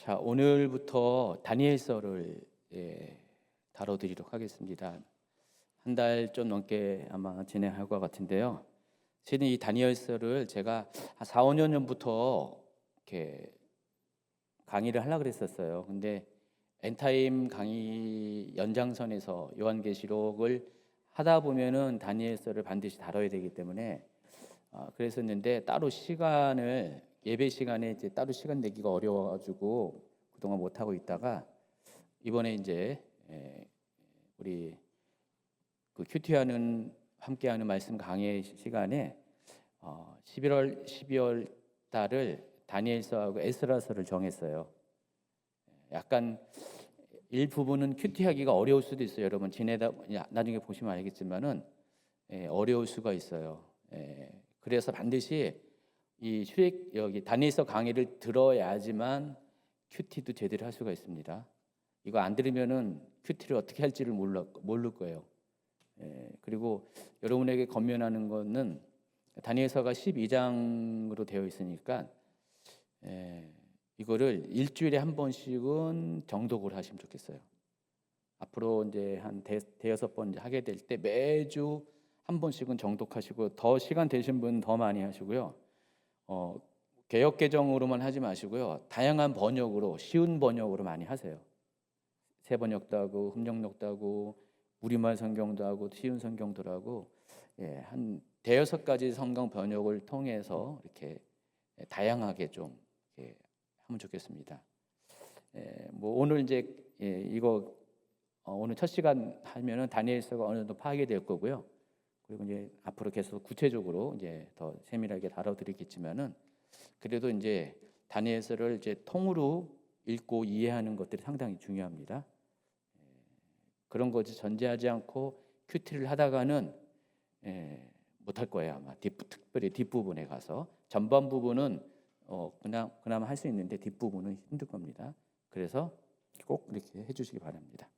자, 오늘부터 다니엘서를 다뤄드리도록 하겠습니다. 한 달 좀 넘게 아마 진행할 것 같은데요. 실은 이 다니엘서를 제가 한 4, 5년 전부터 이렇게 강의를 하려고 그랬었어요. 근데 엔타임 강의 연장선에서 요한계시록을 하다 보면은 다니엘서를 반드시 다뤄야 되기 때문에 그랬었는데 따로 시간을 예배 시간에 이제 따로 시간 내기가 어려워가지고 그동안 못 하고 있다가 이번에 이제 우리 그 큐티하는 함께하는 말씀 강의 시간에 12월 달을 다니엘서하고 에스라서를 정했어요. 약간 일부분은 큐티하기가 어려울 수도 있어요. 여러분 지내다 나중에 보시면 알겠지만은 어려울 수가 있어요. 그래서 반드시 이 여기 다니엘서 강의를 들어야지만 큐티도 제대로 할 수가 있습니다. 이거 안 들으면은 큐티를 어떻게 할지를 모를 거예요. 그리고 여러분에게 권면하는 거는 다니엘서가 12장으로 되어 있으니까 이거를 일주일에 한 번씩은 정독을 하시면 좋겠어요. 앞으로 이제 한 대여섯 번 하게 될 때 매주 한 번씩은 정독하시고, 더 시간 되신 분 더 많이 하시고요. 개역 개정으로만 하지 마시고요. 다양한 번역으로, 쉬운 번역으로 많이 하세요. 새 번역도 하고 흠정역도 하고 우리말 성경도 하고 쉬운 성경도 하고 한 대여섯 가지 성경 번역을 통해서 이렇게 다양하게 좀 이렇게 하면 좋겠습니다. 뭐 오늘 이제 이거 오늘 첫 시간 하면은 다니엘서가 어느 정도 파악이 될 거고요. 그리고 이제 앞으로 계속 구체적으로 이제 더 세밀하게 다뤄드리겠지만은 그래도 이제 다니엘서를 이제 통으로 읽고 이해하는 것들이 상당히 중요합니다. 그런 것을 전제하지 않고 큐티를 하다가는 못할 거예요 아마. 특별히 뒷부분에 가서 전반 부분은 그나마 할 수 있는데 뒷부분은 힘들 겁니다. 그래서 꼭 이렇게 해주시기 바랍니다.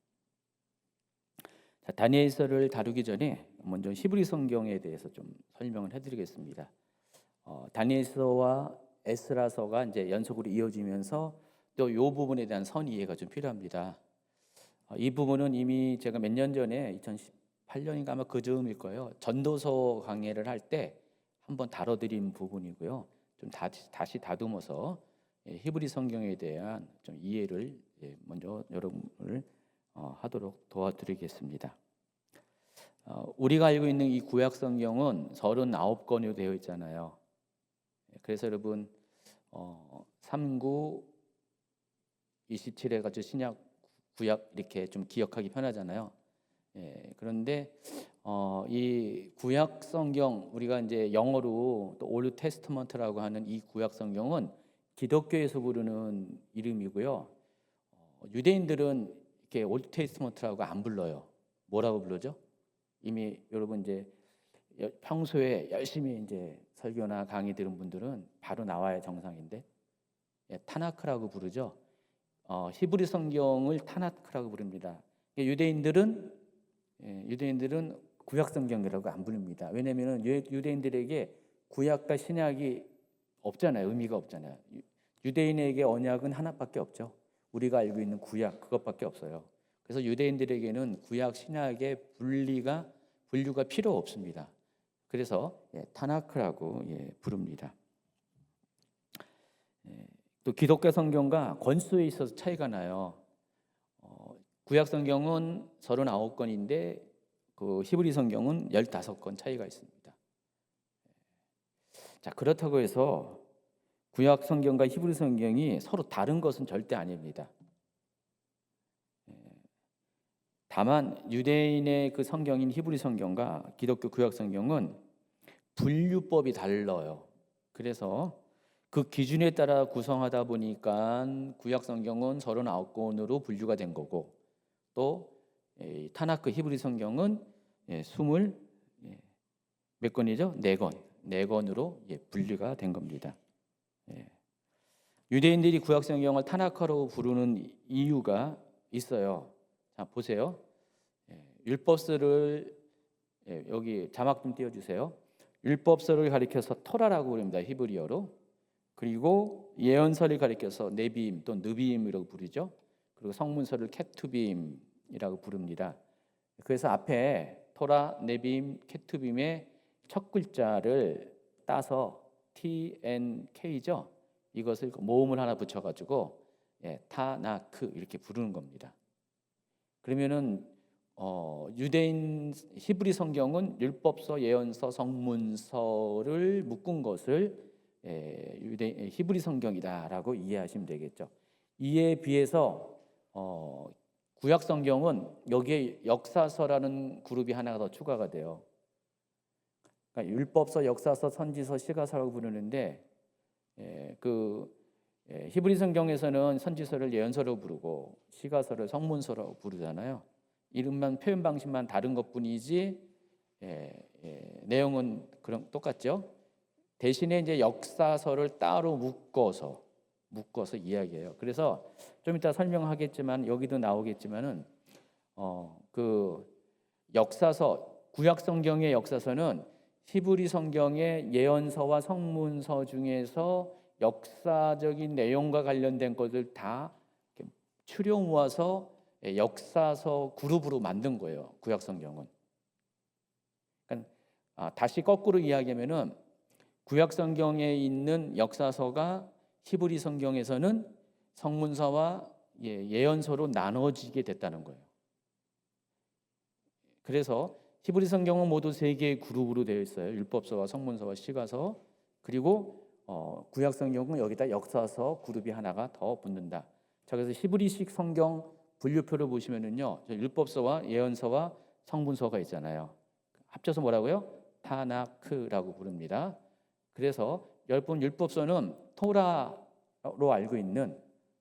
자, 다니엘서를 다루기 전에 먼저 히브리 성경에 대해서 좀 설명을 해드리겠습니다. 다니엘서와 에스라서가 이제 연속으로 이어지면서 또 이 부분에 대한 선 이해가 좀 필요합니다. 이 부분은 이미 제가 몇 년 전에 2018년인가 아마 그 즈음일 거예요. 전도서 강의를 할 때 한번 다뤄드린 부분이고요. 좀 다시 다듬어서 히브리 성경에 대한 좀 이해를 먼저 여러분을 하도록 도와드리겠습니다. 우리가 알고 있는 이 구약 성경은 39권으로 되어 있잖아요. 그래서 여러분 39, 27 해가지고 신약, 구약 이렇게 좀 기억하기 편하잖아요. 그런데 이 구약 성경, 우리가 이제 영어로 또 올드 테스트먼트라고 하는 이 구약 성경은 기독교에서 부르는 이름이고요. 유대인들은 이렇게 올드 테스트먼트라고 안 불러요. 뭐라고 부르죠? 이미 여러분 이제 평소에 열심히 이제 설교나 강의 들은 분들은 바로 나와야 정상인데 타나크라고 부르죠. 히브리 성경을 타나크라고 부릅니다. 유대인들은 구약 성경이라고 안 부릅니다. 왜냐하면 유대인들에게 구약과 신약이 없잖아요. 의미가 없잖아요. 유대인에게 언약은 하나밖에 없죠. 우리가 알고 있는 구약 그것밖에 없어요. 그래서 유대인들에게는 구약 신약의 분류가 필요 없습니다. 그래서 타나크라고 부릅니다. 또 기독교 성경과 권수에 있어서 차이가 나요. 구약 성경은 39권인데 그 히브리 성경은 15권 차이가 있습니다. 자, 그렇다고 해서 구약 성경과 히브리 성경이 서로 다른 것은 절대 아닙니다. 다만 유대인의 그 성경인 히브리 성경과 기독교 구약 성경은 분류법이 달라요. 그래서 그 기준에 따라 구성하다 보니까 구약 성경은 39권으로 분류가 된 거고, 또 타나크 히브리 성경은 20몇 권이죠? 4권으로 분류가 된 겁니다. 유대인들이 구약 성경을 타나크로 부르는 이유가 있어요. 자, 보세요. 율법서를 여기 자막 좀 띄워주세요. 율법서를 가리켜서 토라라고 부릅니다. 히브리어로. 그리고 예언서를 가리켜서 네비임 또는 느비임이라고 부르죠. 그리고 성문서를 케투빔이라고 부릅니다. 그래서 앞에 토라, 네비임, 케투빔의 첫 글자를 따서 TNK죠. 이것을 모음을 하나 붙여가지고 타나크 이렇게 부르는 겁니다. 그러면은 유대인 히브리 성경은 율법서, 예언서, 성문서를 묶은 것을 유대 히브리 성경이다라고 이해하시면 되겠죠. 이에 비해서 구약 성경은 여기에 역사서라는 그룹이 하나가 더 추가가 돼요. 그러니까 율법서, 역사서, 선지서, 시가서라고 부르는데 히브리 성경에서는 선지서를 예언서로 부르고 시가서를 성문서로 부르잖아요. 이름만 표현 방식만 다른 것뿐이지 내용은 그런 똑같죠. 대신에 이제 역사서를 따로 묶어서 이야기해요. 그래서 좀 이따 설명하겠지만 여기도 나오겠지만은 그 역사서 구약 성경의 역사서는 히브리 성경의 예언서와 성문서 중에서 역사적인 내용과 관련된 것을 다 추려 모아서 역사서 그룹으로 만든 거예요. 구약 성경은. 그러니까 다시 거꾸로 이야기하면은 구약 성경에 있는 역사서가 히브리 성경에서는 성문서와 예언서로 나눠지게 됐다는 거예요. 그래서 히브리 성경은 모두 세 개의 그룹으로 되어 있어요. 율법서와 성문서와 시가서. 그리고 구약 성경은 여기다 역사서 그룹이 하나가 더 붙는다. 자, 그래서 히브리식 성경 분류표를 보시면은요, 율법서와 예언서와 성문서가 있잖아요. 합쳐서 뭐라고요? 타나크라고 부릅니다. 그래서 여러분 율법서는 토라로 알고 있는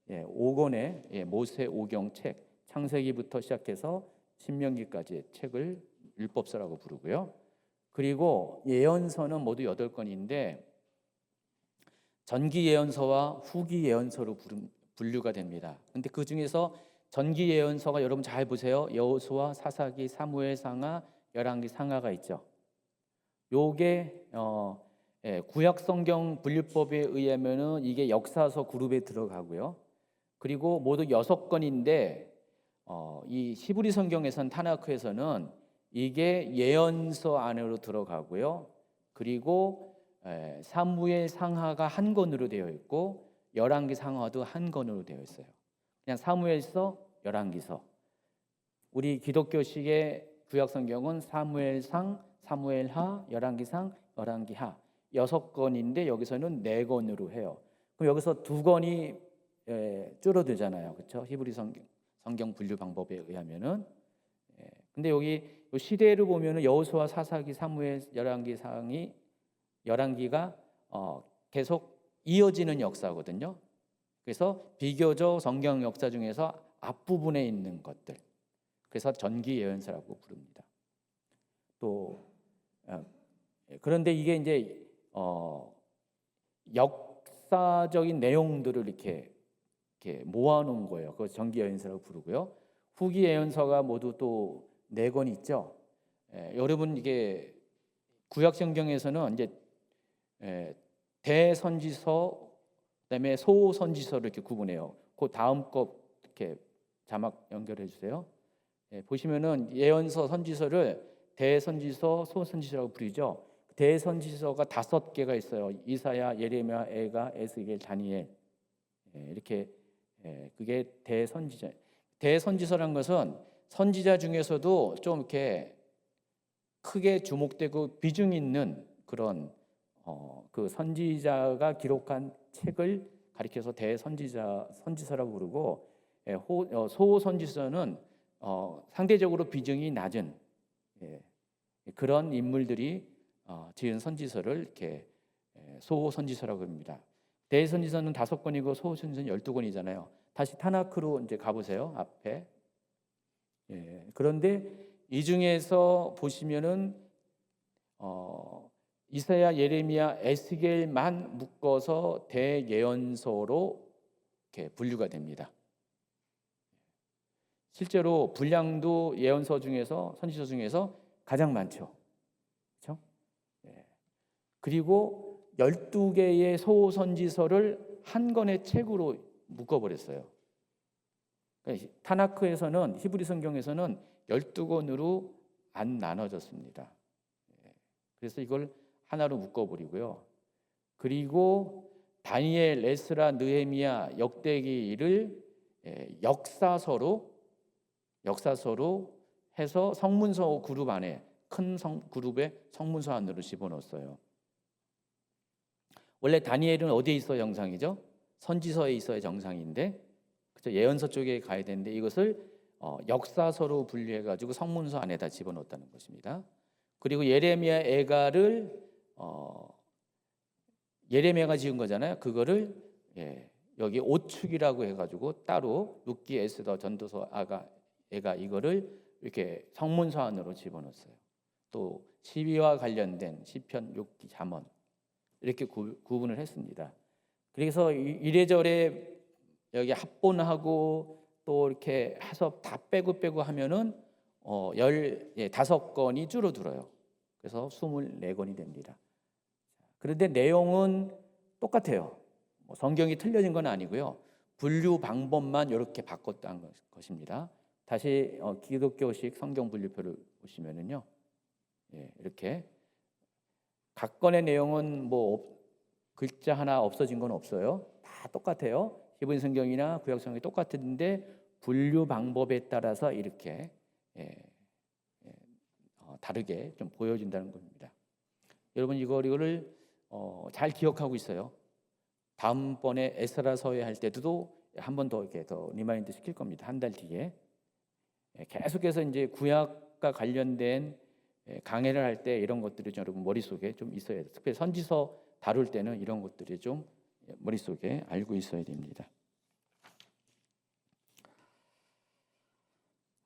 5권의 모세 오경 책, 창세기부터 시작해서 신명기까지의 책을 율법서라고 부르고요. 그리고 예언서는 모두 8권인데 전기 예언서와 후기 예언서로 분류가 됩니다. 근데 그 중에서 전기 예언서가 여러분 잘 보세요. 여호수아, 사사기, 사무엘 상하, 열왕기 상하가 있죠. 요게 구약 성경 분류법에 의하면은 이게 역사서 그룹에 들어가고요. 그리고 모두 6권인데 이 히브리 성경에선 타나크에서는 이게 예언서 안으로 들어가고요. 그리고 사무엘 상하가 한 권으로 되어 있고 열왕기 상하도 한 권으로 되어 있어요. 그냥 사무엘서, 열왕기서. 우리 기독교식의 구약 성경은 사무엘상, 사무엘하, 열왕기상, 열왕기하 6권인데 여기서는 4권으로 해요. 그럼 여기서 2권이 줄어들잖아요. 그렇죠? 히브리 성경 분류 방법에 의하면은. 근데 여기 시대를 보면은 여호수아, 사사기, 사무엘, 열왕기가 계속 이어지는 역사거든요. 그래서 비교적 성경 역사 중에서 앞부분에 있는 것들. 그래서 전기 예언서라고 부릅니다. 또 그런데 이게 이제 역사적인 내용들을 이렇게 모아놓은 거예요. 그래서 전기 예언서라고 부르고요. 후기 예언서가 모두 또 4권 있죠. 여러분 이게 구약 성경에서는 이제 대선지서 그다음에 소선지서를 이렇게 구분해요. 그 다음 거 이렇게 자막 연결해 주세요. 보시면은 예언서, 선지서를 대선지서, 소선지서라고 부르죠. 대선지서가 5개가 있어요. 이사야, 예레미야, 에가, 에스겔, 다니엘. 이렇게 그게 대선지자. 대선지서라는 것은 선지자 중에서도 좀 이렇게 크게 주목되고 비중 있는 그런 그 선지자가 기록한 책을 가리켜서 선지서라고 부르고 소선지서는 상대적으로 비중이 낮은 그런 인물들이 지은 선지서를 이렇게 소선지서라고 합니다. 대선지서는 5권이고 소선지서는 12권이잖아요. 다시 타나크로 이제 가보세요. 앞에. 그런데 이 중에서 보시면은 이사야, 예레미야, 에스겔만 묶어서 대예언서로 이렇게 분류가 됩니다. 실제로 분량도 예언서 중에서 선지서 중에서 가장 많죠. 그렇죠? 그리고 12개의 소선지서를 한 권의 책으로 묶어버렸어요. 그러니까 타나크에서는, 히브리 성경에서는 12권으로 안 나눠졌습니다. 그래서 이걸 하나로 묶어버리고요. 그리고 다니엘, 에스라, 느헤미야, 역대기를 역사서로 해서 성문서 그룹 안에, 큰 그룹의 성문서 안으로 집어넣었어요. 원래 다니엘은 어디에 있어야 정상이죠? 선지서에 있어야 정상인데, 그렇죠? 예언서 쪽에 가야 되는데 이것을 역사서로 분류해가지고 성문서 안에다 집어넣었다는 것입니다. 그리고 예레미야, 애가를 예레미야가 지은 거잖아요. 그거를 여기 오축이라고 해가지고 따로 룻기, 에스더, 전도서, 아가, 애가 이거를 이렇게 성문서 안으로 집어넣었어요. 또 시위와 관련된 시편, 욥기, 잠언 이렇게 구분을 했습니다. 그래서 이래저래 여기 합본하고 또 이렇게 해서 다 빼고 하면은 15권이 줄어들어요. 그래서 24권이 됩니다. 그런데 내용은 똑같아요. 성경이 틀려진 건 아니고요. 분류 방법만 이렇게 바꿨다는 것입니다. 다시 기독교식 성경 분류표를 보시면은요, 이렇게 각 건의 내용은 뭐 글자 하나 없어진 건 없어요. 다 똑같아요. 히브리 성경이나 구약 성경이 똑같은데 분류 방법에 따라서 이렇게 다르게 좀 보여진다는 겁니다. 여러분 이거를 잘 기억하고 있어요. 다음번에 에스라서에 할 때도 한 번 더 이렇게 더 리마인드 시킬 겁니다. 한 달 뒤에 계속해서 이제 구약과 관련된 강해를 할 때 이런 것들이 좀 여러분 머릿속에 좀 있어야 돼요. 특별히 선지서 다룰 때는 이런 것들이 좀 머릿속에 알고 있어야 됩니다.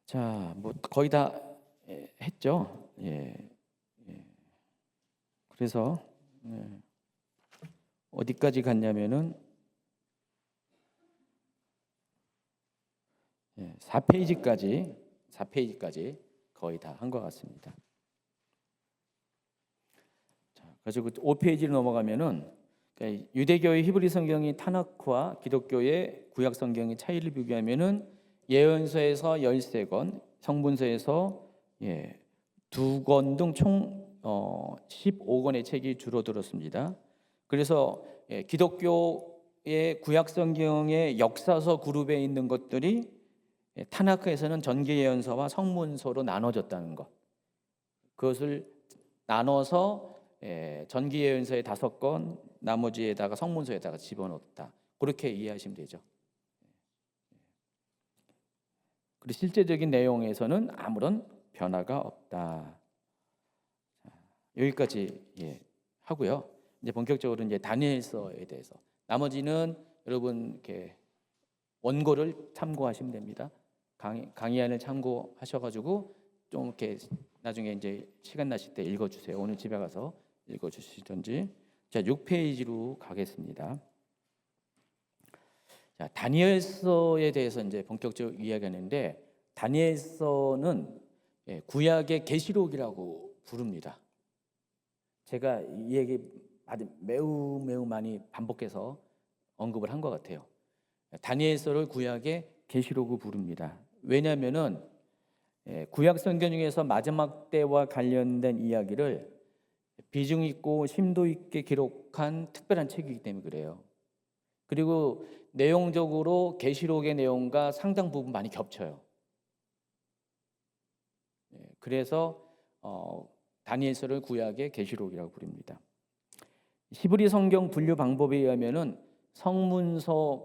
자, 뭐 거의 다 했죠. 그래서 어디까지 갔냐면은 4페이지까지 거의 다 한 것 같습니다. 자, 그리고 5페이지로 넘어가면은 유대교의 히브리 성경이 타나크와 기독교의 구약 성경의 차이를 비교하면은 예언서에서 13권, 성문서에서 2권 등 총 15권의 책이 줄어들었습니다. 그래서 기독교의 구약 성경의 역사서 그룹에 있는 것들이 타나크에서는 전기 예언서와 성문서로 나눠졌다는 것. 그것을 나눠서 전기 예언서의 5권, 나머지에다가 성문서에다가 집어넣었다. 그렇게 이해하시면 되죠. 그리고 실제적인 내용에서는 아무런 변화가 없다. 여기까지 하고요. 이제 본격적으로 이제 다니엘서에 대해서 나머지는 여러분 이렇게 원고를 참고하시면 됩니다. 강의안을 참고하셔가지고 좀 이렇게 나중에 이제 시간 나실 때 읽어주세요. 오늘 집에 가서 읽어주시든지. 자, 6페이지로 가겠습니다. 자, 다니엘서에 대해서 이제 본격적으로 이야기하는데 다니엘서는 구약의 계시록이라고 부릅니다. 제가 이 얘기 매우 많이 반복해서 언급을 한 것 같아요. 다니엘서를 구약의 계시록으로 부릅니다. 왜냐하면은 구약 성경 중에서 마지막 때와 관련된 이야기를 비중 있고 심도 있게 기록한 특별한 책이기 때문에 그래요. 그리고 내용적으로 계시록의 내용과 상당 부분 많이 겹쳐요. 그래서 다니엘서를 구약의 계시록이라고 부릅니다. 히브리 성경 분류 방법에 의하면은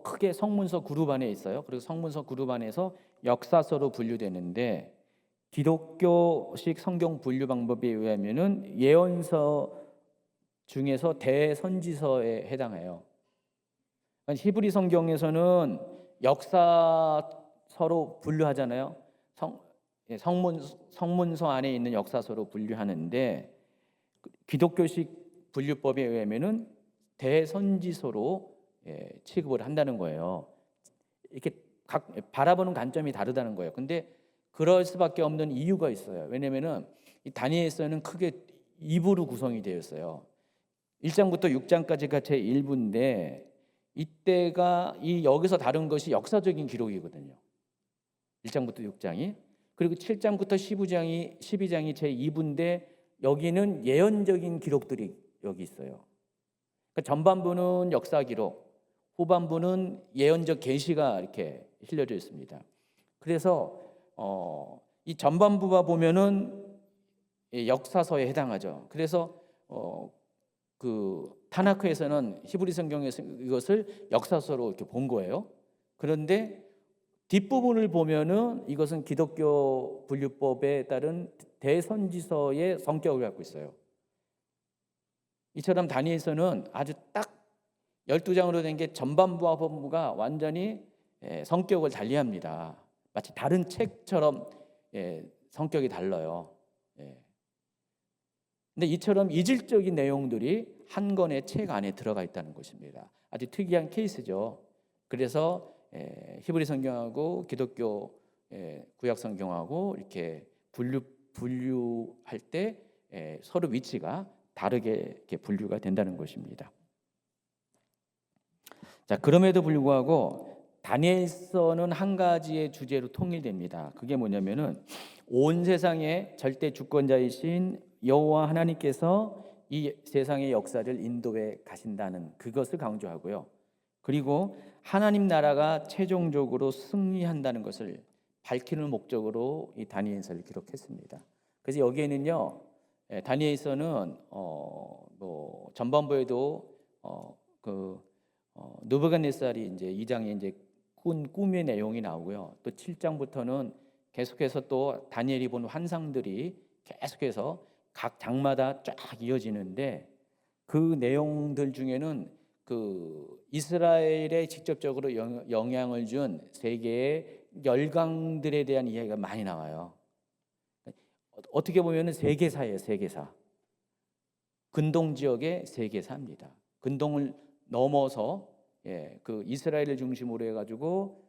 크게 성문서 그룹 안에 있어요. 그리고 성문서 그룹 안에서 역사서로 분류되는데 기독교식 성경 분류 방법에 의하면은 예언서 중에서 대선지서에 해당해요. 히브리 성경에서는 역사서로 분류하잖아요. 성문서 안에 있는 역사서로 분류하는데 기독교식 분류법에 의하면은 대선지서로 취급을 한다는 거예요. 이렇게 각 바라보는 관점이 다르다는 거예요. 근데 그럴 수밖에 없는 이유가 있어요. 왜냐면은 이 다니엘서는 크게 2부로 구성이 되어 있어요. 1장부터 6장까지가 제 1부인데 이때가 여기서 다룬 것이 역사적인 기록이거든요. 1장부터 6장이. 그리고 7장부터 12장이 제 2부인데 여기는 예언적인 기록들이 여기 있어요. 그러니까 전반부는 역사 기록, 후반부는 예언적 계시가 이렇게 실려져 있습니다. 그래서 이 전반부가 보면은 역사서에 해당하죠. 그래서 그 타나크에서는 히브리 성경에서 이것을 역사서로 이렇게 본 거예요. 그런데 뒷부분을 보면은 이것은 기독교 분류법에 따른 대선지서의 성격을 갖고 있어요. 이처럼 다니엘서는 아주 딱 12장으로 된 게 전반부와 후반부가 완전히 성격을 달리합니다. 마치 다른 책처럼 성격이 달라요. 근데 이처럼 이질적인 내용들이 한 권의 책 안에 들어가 있다는 것입니다. 아주 특이한 케이스죠. 그래서 히브리 성경하고 기독교 구약 성경하고 이렇게 분류할 때 서로 위치가 다르게 이렇게 분류가 된다는 것입니다. 자, 그럼에도 불구하고 다니엘서는 한 가지의 주제로 통일됩니다. 그게 뭐냐면은 온 세상의 절대 주권자이신 여호와 하나님께서 이 세상의 역사를 인도해 가신다는 그것을 강조하고요. 그리고 하나님 나라가 최종적으로 승리한다는 것을 밝히는 목적으로 이 다니엘서를 기록했습니다. 그래서 여기에는요, 다니엘서는 뭐 전반부에도 느부갓네살이 이제 2장에 이제 꾼 꿈의 내용이 나오고요. 또 7장부터는 계속해서 또 다니엘이 본 환상들이 계속해서 각 장마다 쫙 이어지는데 그 내용들 중에는 그 이스라엘에 직접적으로 영향을 준 세계의 열강들에 대한 이야기가 많이 나와요. 어떻게 보면은 세계사예요, 세계사. 근동 지역의 세계사입니다. 근동을 넘어서 그 이스라엘을 중심으로 해가지고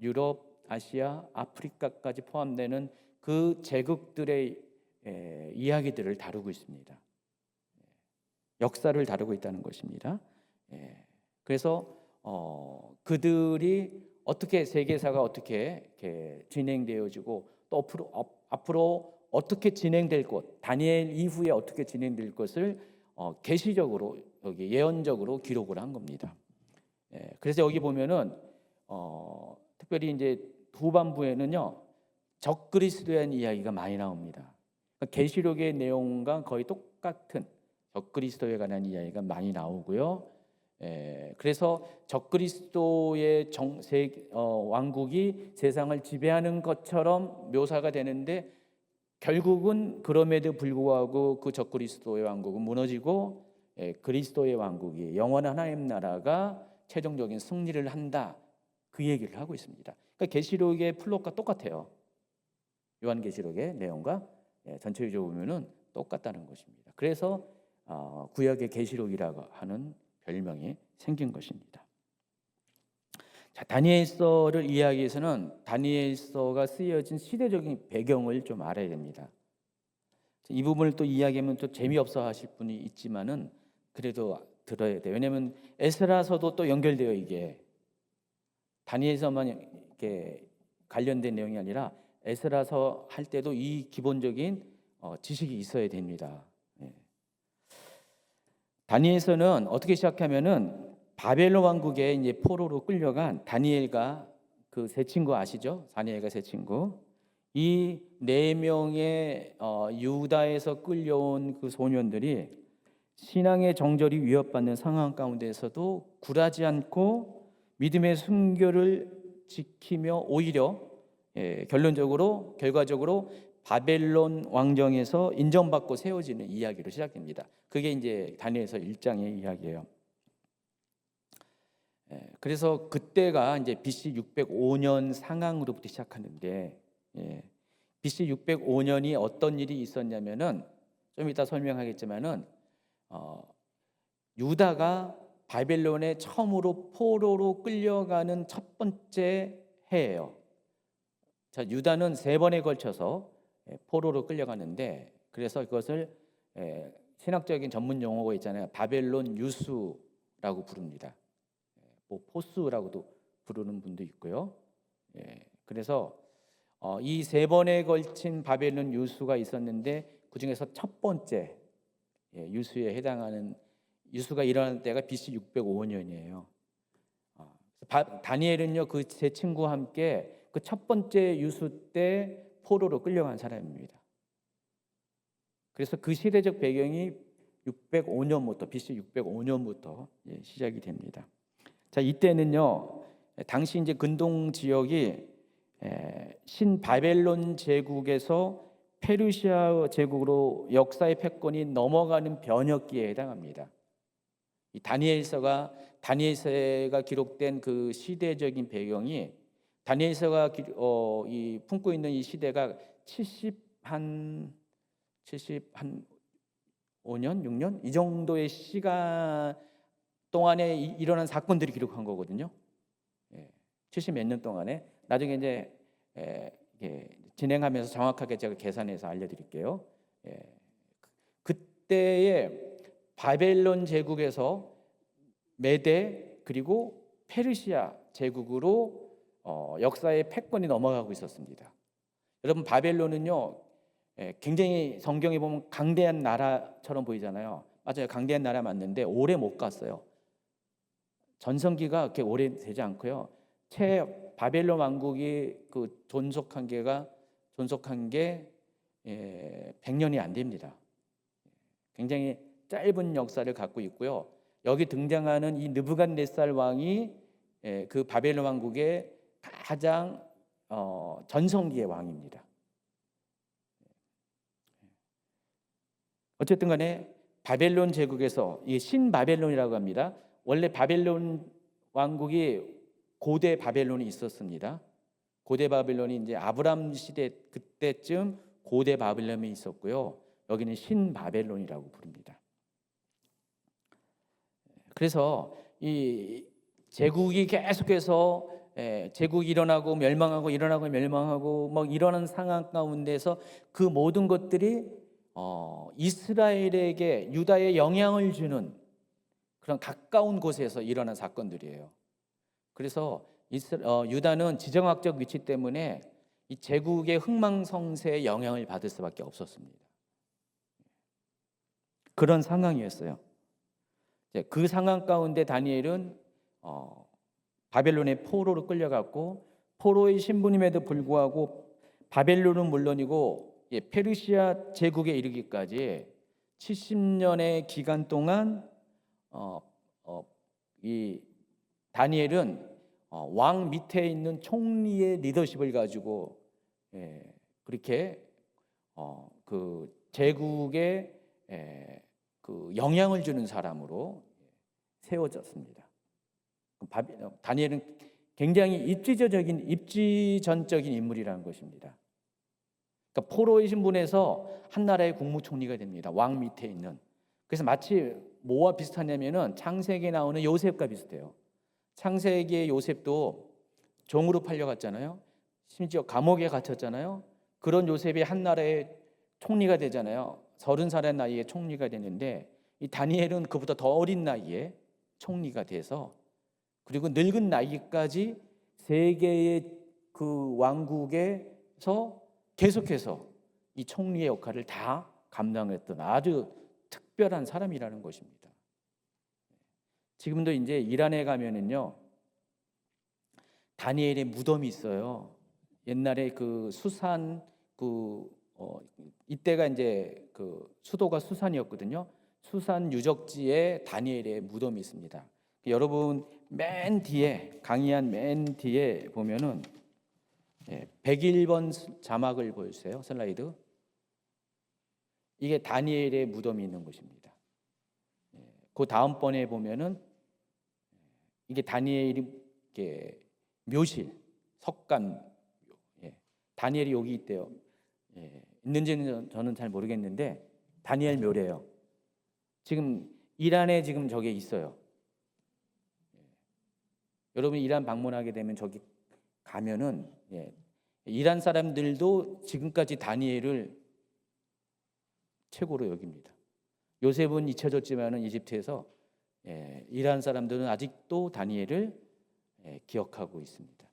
유럽, 아시아, 아프리카까지 포함되는 그 제국들의 이야기들을 다루고 있습니다. 역사를 다루고 있다는 것입니다. 그래서 그들이 어떻게 세계사가 어떻게 이렇게 진행되어지고 또 앞으로 어떻게 진행될 것, 다니엘 이후에 어떻게 진행될 것을 계시적으로 여기 예언적으로 기록을 한 겁니다. 그래서 여기 보면은 특별히 이제 후반부에는요 적그리스도에 대한 이야기가 많이 나옵니다. 그러니까 계시록의 내용과 거의 똑같은 적그리스도에 관한 이야기가 많이 나오고요. 그래서 적그리스도의 왕국이 세상을 지배하는 것처럼 묘사가 되는데 결국은 그럼에도 불구하고 그 적그리스도의 왕국은 무너지고 그리스도의 왕국이 영원한 하나님 나라가 최종적인 승리를 한다. 그 얘기를 하고 있습니다. 그러니까 계시록의 플롯과 똑같아요. 요한계시록의 내용과 전체적으로 보면은 똑같다는 것입니다. 그래서 구약의 계시록이라고 하는 별명이 생긴 것입니다. 자, 다니엘서를 이해하기 위해서는 다니엘서가 쓰여진 시대적인 배경을 좀 알아야 됩니다. 이 부분을 또 이야기하면 또 재미없어 하실 분이 있지만은 그래도 들어야 돼요. 왜냐하면 에스라서도 또 연결돼요. 이게 다니엘서만 이렇게 관련된 내용이 아니라 에스라서 할 때도 이 기본적인 지식이 있어야 됩니다. 다니엘서는 어떻게 시작하면은 바벨론 왕국에 이제 포로로 끌려간 다니엘과 그 세 친구 아시죠? 다니엘과 세 친구. 이 네 명의 유다에서 끌려온 그 소년들이 신앙의 정절이 위협받는 상황 가운데서도 굴하지 않고 믿음의 순교를 지키며 오히려 결과적으로 바벨론 왕정에서 인정받고 세워지는 이야기로 시작됩니다. 그게 이제 다니엘서 1장의 이야기예요. 그래서 그때가 이제 BC 605년 상황으로부터 시작하는데 BC 605년이 어떤 일이 있었냐면은 좀 이따 설명하겠지만은 유다가 바벨론에 처음으로 포로로 끌려가는 첫 번째 해예요. 자, 유다는 3번에 걸쳐서 포로로 끌려가는데 그래서 그것을 신학적인 전문 용어가 있잖아요. 바벨론 유수라고 부릅니다. 뭐 포수라고도 부르는 분도 있고요. 그래서 이 세 번에 걸친 바벨론 유수가 있었는데 그 중에서 첫 번째 유수에 해당하는 유수가 일어난 때가 BC 605년이에요. 다니엘은요 그 세 친구와 함께 그 첫 번째 유수 때 포로로 끌려간 사람입니다. 그래서 그 시대적 배경이 605년부터 BC 605년부터 시작이 됩니다. 자, 이때는요 당시 이제 근동 지역이 신바벨론 제국에서 페르시아 제국으로 역사의 패권이 넘어가는 변혁기에 해당합니다. 이 다니엘서가 기록된 그 시대적인 배경이 다니엘서가 품고 있는 이 시대가 70한 5년, 6년 이 정도의 시간 동안에 일어난 사건들이 기록한 거거든요. 70 몇 년 동안에 나중에 이제 진행하면서 정확하게 제가 계산해서 알려드릴게요. 그때의 바벨론 제국에서 메대 그리고 페르시아 제국으로 역사의 패권이 넘어가고 있었습니다. 여러분 바벨론은요 굉장히 성경에 보면 강대한 나라처럼 보이잖아요. 맞아요, 강대한 나라 맞는데 오래 못 갔어요. 전성기가 그렇게 오래 되지 않고요. 바벨론 왕국이 그 존속한 게 100년이 안 됩니다. 굉장히 짧은 역사를 갖고 있고요. 여기 등장하는 이 느부갓네살 왕이 그 바벨론 왕국의 가장 전성기의 왕입니다. 어쨌든 간에 바벨론 제국에서 이 신바벨론이라고 합니다. 원래 바벨론 왕국이 고대 바벨론이 있었습니다. 고대 바벨론이 이제 아브람 시대 그때쯤 고대 바벨론이 있었고요. 여기는 신바벨론이라고 부릅니다. 그래서 이 제국이 계속해서 제국이 일어나고 멸망하고 일어나고 멸망하고 막 이러는 상황 가운데서 그 모든 것들이 이스라엘에게 유다에 영향을 주는 그런 가까운 곳에서 일어난 사건들이에요. 그래서 유다는 지정학적 위치 때문에 이 제국의 흥망성쇠에 영향을 받을 수밖에 없었습니다. 그런 상황이었어요. 그 상황 가운데 다니엘은 바벨론의 포로로 끌려갔고 포로의 신분임에도 불구하고 바벨론은 물론이고 페르시아 제국에 이르기까지 70년의 기간 동안 이 다니엘은 왕 밑에 있는 총리의 리더십을 가지고 그렇게 그 제국에 그 영향을 주는 사람으로 세워졌습니다. 다니엘은 굉장히 입지전적인 인물이라는 것입니다. 그러니까 포로의 신분에서 한 나라의 국무총리가 됩니다. 왕 밑에 있는. 그래서 마치 뭐와 비슷하냐면은 창세기에 나오는 요셉과 비슷해요. 창세기의 요셉도 종으로 팔려갔잖아요. 심지어 감옥에 갇혔잖아요. 그런 요셉이 한 나라의 총리가 되잖아요. 30살의 나이에 총리가 되는데 이 다니엘은 그보다 더 어린 나이에 총리가 돼서 그리고 늙은 나이까지 세계의 그 왕국에서 계속해서 이 총리의 역할을 다 감당했던 아주 특별한 사람이라는 것입니다. 지금도 이제 이란에 가면은요 다니엘의 무덤이 있어요. 옛날에 그 수산 이때가 이제 그 수도가 수산이었거든요. 수산 유적지에 다니엘의 무덤이 있습니다. 여러분 맨 뒤에 강의한 맨 뒤에 보면은 101번 자막을 보여주세요. 슬라이드. 이게 다니엘의 무덤이 있는 곳입니다. 그 다음번에 보면은 이게 다니엘이 묘실, 석간, 다니엘이 여기 있대요. 있는지는 저는 잘 모르겠는데 다니엘 묘래요. 지금 이란에 지금 저게 있어요. 여러분 이란 방문하게 되면 저기 가면은 이란 사람들도 지금까지 다니엘을 최고로 여깁니다. 요셉은 잊혀졌지만은 이집트에서 이란 사람들은 아직도 다니엘을 기억하고 있습니다.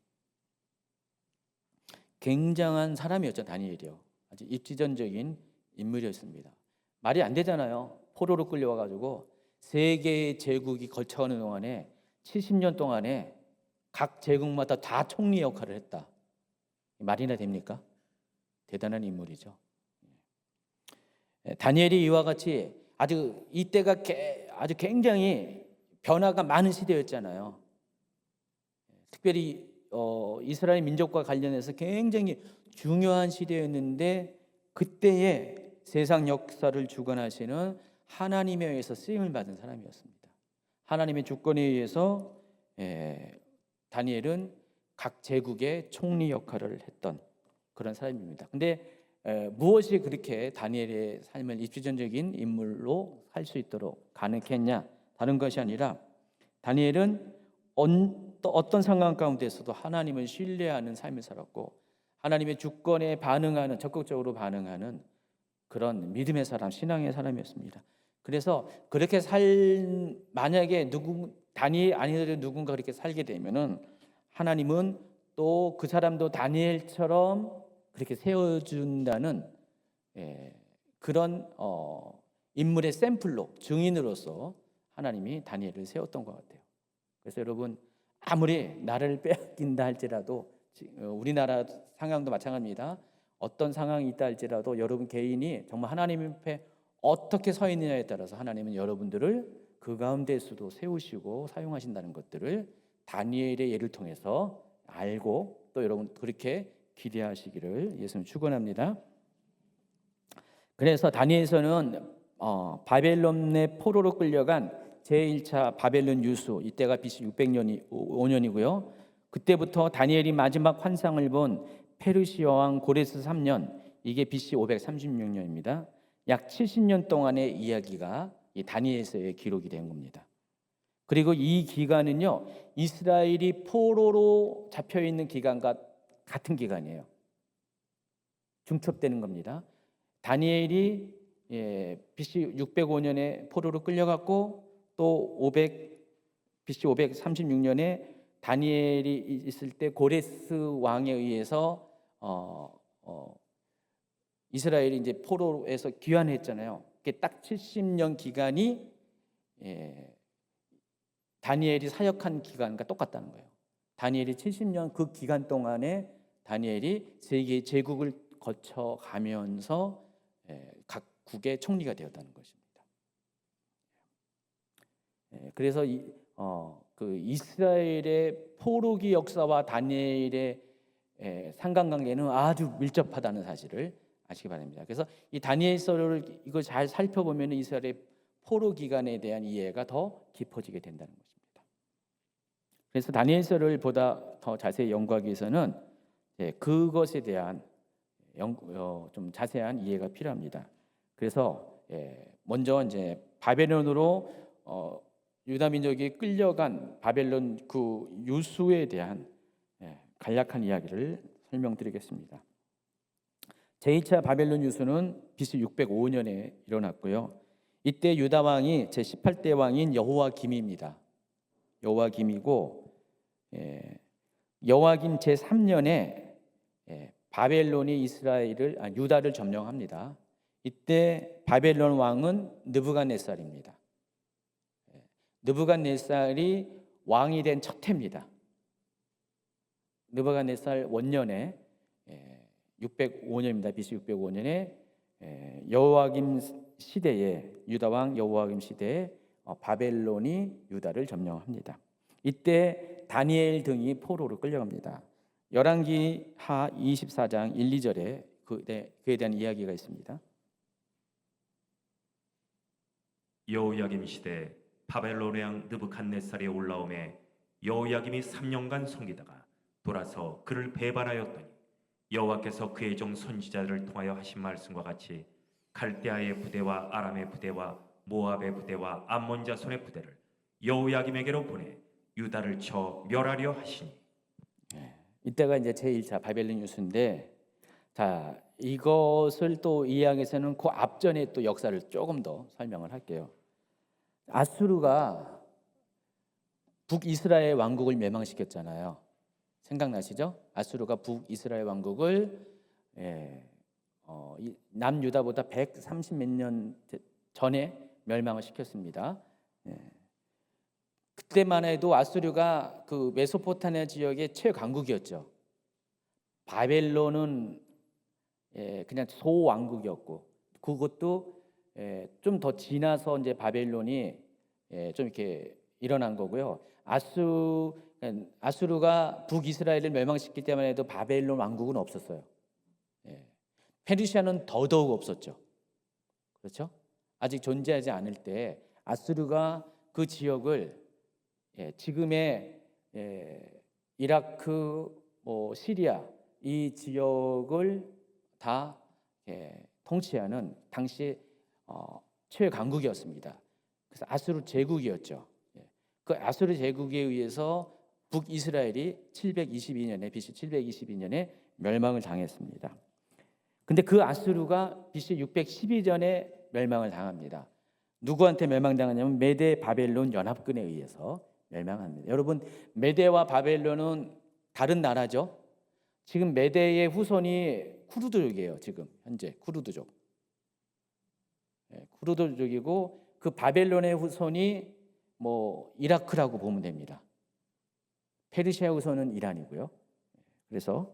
굉장한 사람이었죠, 다니엘이요. 아주 입지전적인 인물이었습니다. 말이 안 되잖아요. 포로로 끌려와가지고 세 개의 제국이 거쳐가는 동안에 70년 동안에 각 제국마다 다 총리 역할을 했다. 말이나 됩니까? 대단한 인물이죠. 다니엘이 이와 같이 아주 이때가 아주 굉장히 변화가 많은 시대였잖아요. 특별히 이스라엘 민족과 관련해서 굉장히 중요한 시대였는데 그때의 세상 역사를 주관하시는 하나님에 의해서 쓰임을 받은 사람이었습니다. 하나님의 주권에 의해서 다니엘은 각 제국의 총리 역할을 했던 그런 사람입니다. 근데 무엇이 그렇게 다니엘의 삶을 입지전적인 인물로 살 수 있도록 가능했냐? 다른 것이 아니라 다니엘은 어떤 상황 가운데서도 하나님을 신뢰하는 삶을 살았고 하나님의 주권에 반응하는, 적극적으로 반응하는 그런 믿음의 사람, 신앙의 사람이었습니다. 그래서 그렇게 만약에 다니엘 아니더라도 누군가 그렇게 살게 되면은 하나님은 또 그 사람도 다니엘처럼 그렇게 세워준다는 그런 인물의 샘플로, 증인으로서 하나님이 다니엘을 세웠던 것 같아요. 그래서 여러분, 아무리 나를 빼앗긴다 할지라도, 우리나라 상황도 마찬가지입니다. 어떤 상황이 있다 할지라도 여러분 개인이 정말 하나님 앞에 어떻게 서 있느냐에 따라서 하나님은 여러분들을 그 가운데서도 세우시고 사용하신다는 것들을 다니엘의 예를 통해서 알고 또 여러분 그렇게 기대하시기를 예수님 축원합니다. 그래서 다니엘서는 바벨론의 포로로 끌려간 제1차 바벨론 유수, 이때가 BC 605년이고요. 그때부터 다니엘이 마지막 환상을 본 페르시아 왕 고레스 3년, 이게 BC 536년입니다. 약 70년 동안의 이야기가 이 다니엘서에 기록이 된 겁니다. 그리고 이 기간은요, 이스라엘이 포로로 잡혀 있는 기간과 같은 기간이에요. 중첩되는 겁니다. 다니엘이 BC 605년에 포로로 끌려갔고 또 BC 536년에 다니엘이 있을 때 고레스 왕에 의해서 이스라엘이 이제 포로에서 귀환했잖아요. 그게 딱 70년 기간이 다니엘이 사역한 기간과 똑같다는 거예요. 다니엘이 70년 그 기간 동안에 다니엘이 세계 제국을 거쳐가면서 각국의 총리가 되었다는 것입니다. 그래서 그 이스라엘의 포로기 역사와 다니엘의 상관관계는 아주 밀접하다는 사실을 아시기 바랍니다. 그래서 이 다니엘서를 이걸 잘 살펴보면 이스라엘의 포로 기간에 대한 이해가 더 깊어지게 된다는 것입니다. 그래서 다니엘서를 보다 더 자세히 연구하기 위해서는 그것에 대한 좀 자세한 이해가 필요합니다. 그래서 먼저 이제 바벨론으로 유다 민족이 끌려간 바벨론 그 유수에 대한 간략한 이야기를 설명드리겠습니다. 제2차 바벨론 유수는 BC 605년에 일어났고요. 이때 유다 왕이 제18대 왕인 여호와김입니다. 여호와김이고 여호와김 제3년에 바벨론이 유다를 점령합니다. 이때 바벨론 왕은 느부갓네살입니다. 느부갓네살이 왕이 된 첫 해입니다. 느부갓네살 원년에 605년입니다. BC 605년에 여호와김 시대에 유다 왕 여호와김 시대에 바벨론이 유다를 점령합니다. 이때 다니엘 등이 포로로 끌려갑니다. 열왕기하 24장 1, 2절에 그에 대한 이야기가 있습니다. 여호야김 시대 바벨론 왕 느부갓네살이 올라오매 여호야김이 3년간 섬기다가 돌아서 그를 배반하였더니 여호와께서 그의 종 선지자들을 통하여 하신 말씀과 같이 갈대아의 부대와 아람의 부대와 모압의 부대와 암몬 자손의 부대를 여호야김에게로 보내 유다를 쳐 멸하려 하시니. 이때가 이제 제1차 바벨론 유수인데 자, 이것을 또 이해하기 위해서는 그 앞전에 또 역사를 조금 더 설명을 할게요. 아수르가 북이스라엘 왕국을 멸망시켰잖아요. 생각나시죠? 아수르가 북이스라엘 왕국을 남유다보다 130 몇 년 전에 멸망을 시켰습니다. 그때만 해도 아수르가 그 메소포타미아 지역의 최강국이었죠. 바벨론은 그냥 소왕국이었고, 그것도 좀 더 지나서 이제 바벨론이 좀 이렇게 일어난 거고요. 아수르가 북이스라엘을 멸망시킬 때만 해도 바벨론 왕국은 없었어요. 페르시아는 더더욱 없었죠. 그렇죠? 아직 존재하지 않을 때 아수르가 그 지역을 지금의 이라크, 시리아 이 지역을 다 통치하는 당시 최강국이었습니다. 그래서 아수르 제국이었죠. 그 아수르 제국에 의해서 북이스라엘이 722년에 BC 722년에 멸망을 당했습니다. 근데 그 아수르가 BC 612년에 멸망을 당합니다. 누구한테 멸망당하냐면 메데 바벨론 연합군에 의해서 멸망합니다. 여러분, 메데와 바벨론은 다른 나라죠. 지금 메데의 후손이 쿠르드족이에요. 지금 현재 쿠르드족. 쿠르드족이고 그 바벨론의 후손이 이라크라고 보면 됩니다. 페르시아 후손은 이란이고요. 그래서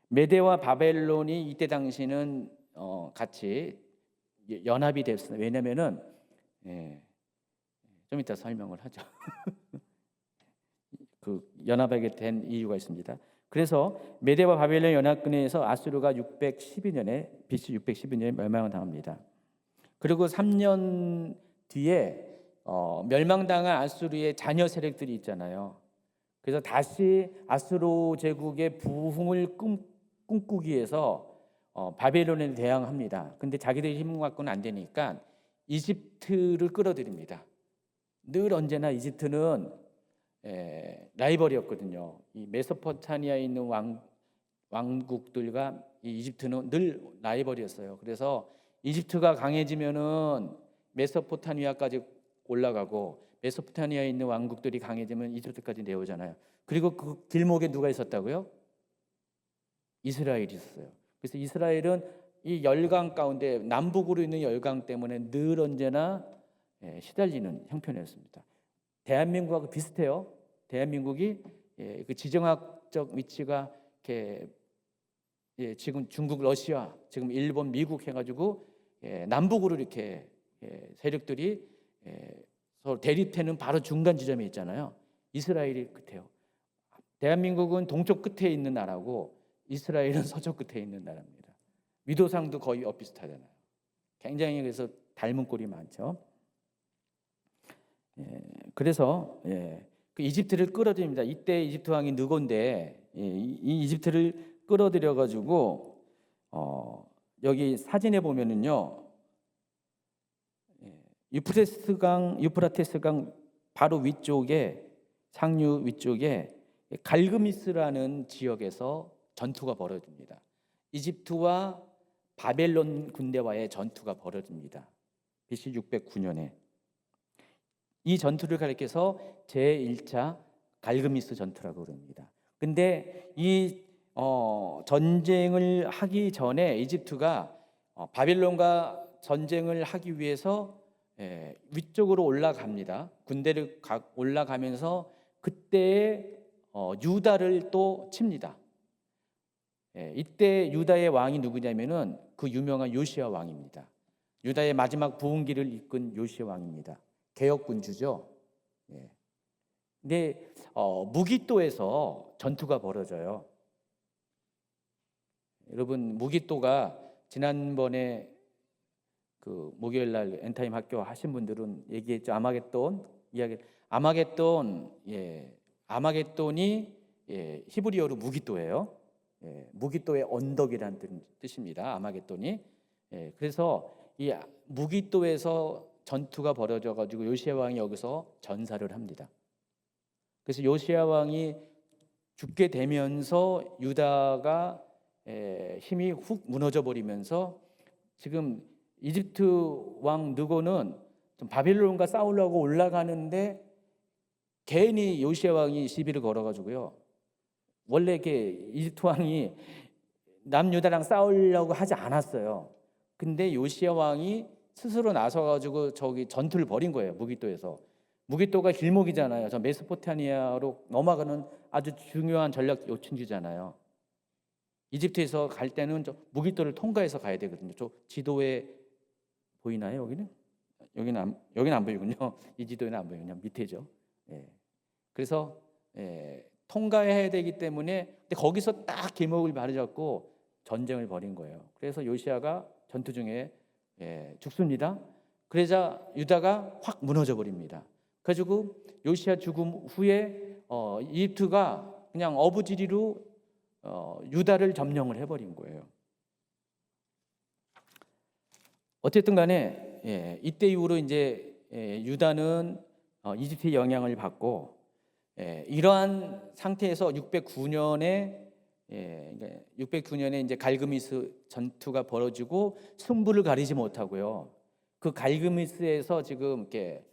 메데와 바벨론이 이때 당시는 같이 연합이 됐습니다. 왜냐면은 좀 이따 설명을 하죠. 그 연합하게 된 이유가 있습니다. 그래서 메데와 바벨론 연합군에 의해서 아수르가 612년에 BC 612년에 멸망을 당합니다. 그리고 3년 뒤에 멸망당한 아수르의 자녀 세력들이 있잖아요. 그래서 다시 아수르 제국의 부흥을 꿈꾸기 위해서 바벨론에 대항합니다. 근데 자기들이 힘 갖고는 안 되니까 이집트를 끌어들입니다. 늘 언제나 이집트는 라이벌이었거든요. 이 메소포타미아에 있는 왕국들과 이 이집트는 늘 라이벌이었어요. 그래서 이집트가 강해지면은 메소포타미아까지 올라가고 메소포타미아에 있는 왕국들이 강해지면 이집트까지 내려오잖아요. 그리고 그 길목에 누가 있었다고요? 이스라엘이 있었어요. 그래서 이스라엘은 이 열강 가운데 남북으로 있는 열강 때문에 늘 언제나 시달리는 형편이었습니다. 대한민국하고 비슷해요. 대한민국이 그 지정학적 위치가 이렇게 지금 중국, 러시아, 지금 일본, 미국 해가지고 남북으로 이렇게 세력들이 서로 대립되는 바로 중간 지점에 있잖아요. 이스라엘이 끝에요. 대한민국은 동쪽 끝에 있는 나라고 이스라엘은 서쪽 끝에 있는 나라입니다. 위도상도 거의 엇비슷하잖아요. 굉장히 그래서 닮은 꼴이 많죠. 그래서 그 이집트를 끌어들입니다. 이때 이집트 왕이 느고인데 이 이집트를 끌어들여 가지고 여기 사진에 보면은요 유프라테스 강 바로 위쪽에 상류 위쪽에 갈그미스라는 지역에서 전투가 벌어집니다. 이집트와 바벨론 군대와의 전투가 벌어집니다. BC 609년에 이 전투를 가리켜서 제1차 갈그미스 전투라고 그럽니다. 근데 이 전쟁을 하기 전에 이집트가 바벨론과 전쟁을 하기 위해서 위쪽으로 올라갑니다. 군대를 올라가면서 그때 유다를 또 칩니다. 이때 유다의 왕이 누구냐면은 그 유명한 요시야 왕입니다. 유다의 마지막 부흥기를 이끈 요시야 왕입니다. 개혁군주죠. 근데 무기또에서 전투가 벌어져요. 여러분, 무기또가 지난번에 그 목요일 날 엔타임 학교 하신 분들은 얘기했죠. 아마겟돈 이야기. 아마겟돈이 히브리어로 무기또예요. 무기또의 언덕이라는 뜻입니다. 아마겟돈이. 그래서 이 무기또에서 전투가 벌어져 가지고 요시야 왕이 여기서 전사를 합니다. 그래서 요시야 왕이 죽게 되면서 유다가 힘이 훅 무너져 버리면서 지금 이집트 왕 느고는 좀 바벨론과 싸우려고 올라가는데 괜히 요시야 왕이 시비를 걸어가지고요. 원래 이렇게 이집트 왕이 남유다랑 싸우려고 하지 않았어요. 근데 요시야 왕이 스스로 나서가지고 저기 전투를 벌인 거예요. 무기토에서. 무기토가 길목이잖아요. 저 메소포타미아로 넘어가는 아주 중요한 전략 요충지잖아요. 이집트에서 갈 때는 저 무기토를 통과해서 가야 되거든요. 저 지도에 보이나요? 여기는 안 보이군요. 이 지도에는 안 보이군요. 밑에죠. 예. 그래서 통과해야 되기 때문에 근데 거기서 딱 길목을 바로잡고 전쟁을 벌인 거예요. 그래서 요시야가 전투 중에 죽습니다. 그러자 유다가 확 무너져 버립니다. 그래가지고 요시야 죽음 후에 이집트가 그냥 어부지리로 유다를 점령을 해버린 거예요. 어쨌든 간에 이때 이후로 이제 유다는 이집트의 영향을 받고 이러한 상태에서 609년에 이제 갈그미스 전투가 벌어지고 승부를 가리지 못하고요. 그 갈그미스에서 지금 이렇게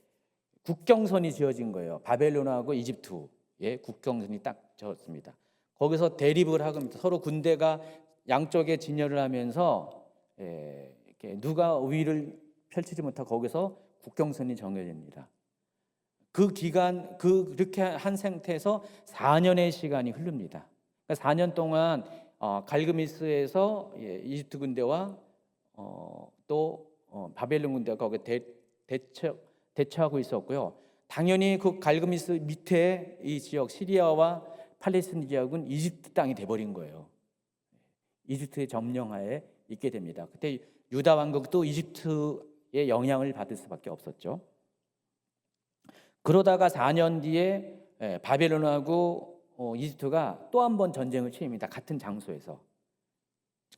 국경선이 지어진 거예요. 바벨론하고 이집트의 국경선이 딱 지었습니다. 거기서 대립을 하고 서로 군대가 양쪽에 진열을 하면서 이렇게 누가 우위를 펼치지 못하고 거기서 국경선이 정해집니다. 그 기간 그렇게 한 상태에서 4년의 시간이 흐릅니다. 그러니까 4년 동안 갈그미스에서 이집트 군대와 또 바벨론 군대가 거기 대처하고 있었고요. 당연히 그 갈그미스 밑에 이 지역 시리아와 팔레스틴 지역은 이집트 땅이 돼버린 거예요. 이집트의 점령하에 있게 됩니다. 그때 유다 왕국도 이집트의 영향을 받을 수밖에 없었죠. 그러다가 4년 뒤에 바벨론하고 이집트가 또 한 번 전쟁을 치릅니다. 같은 장소에서.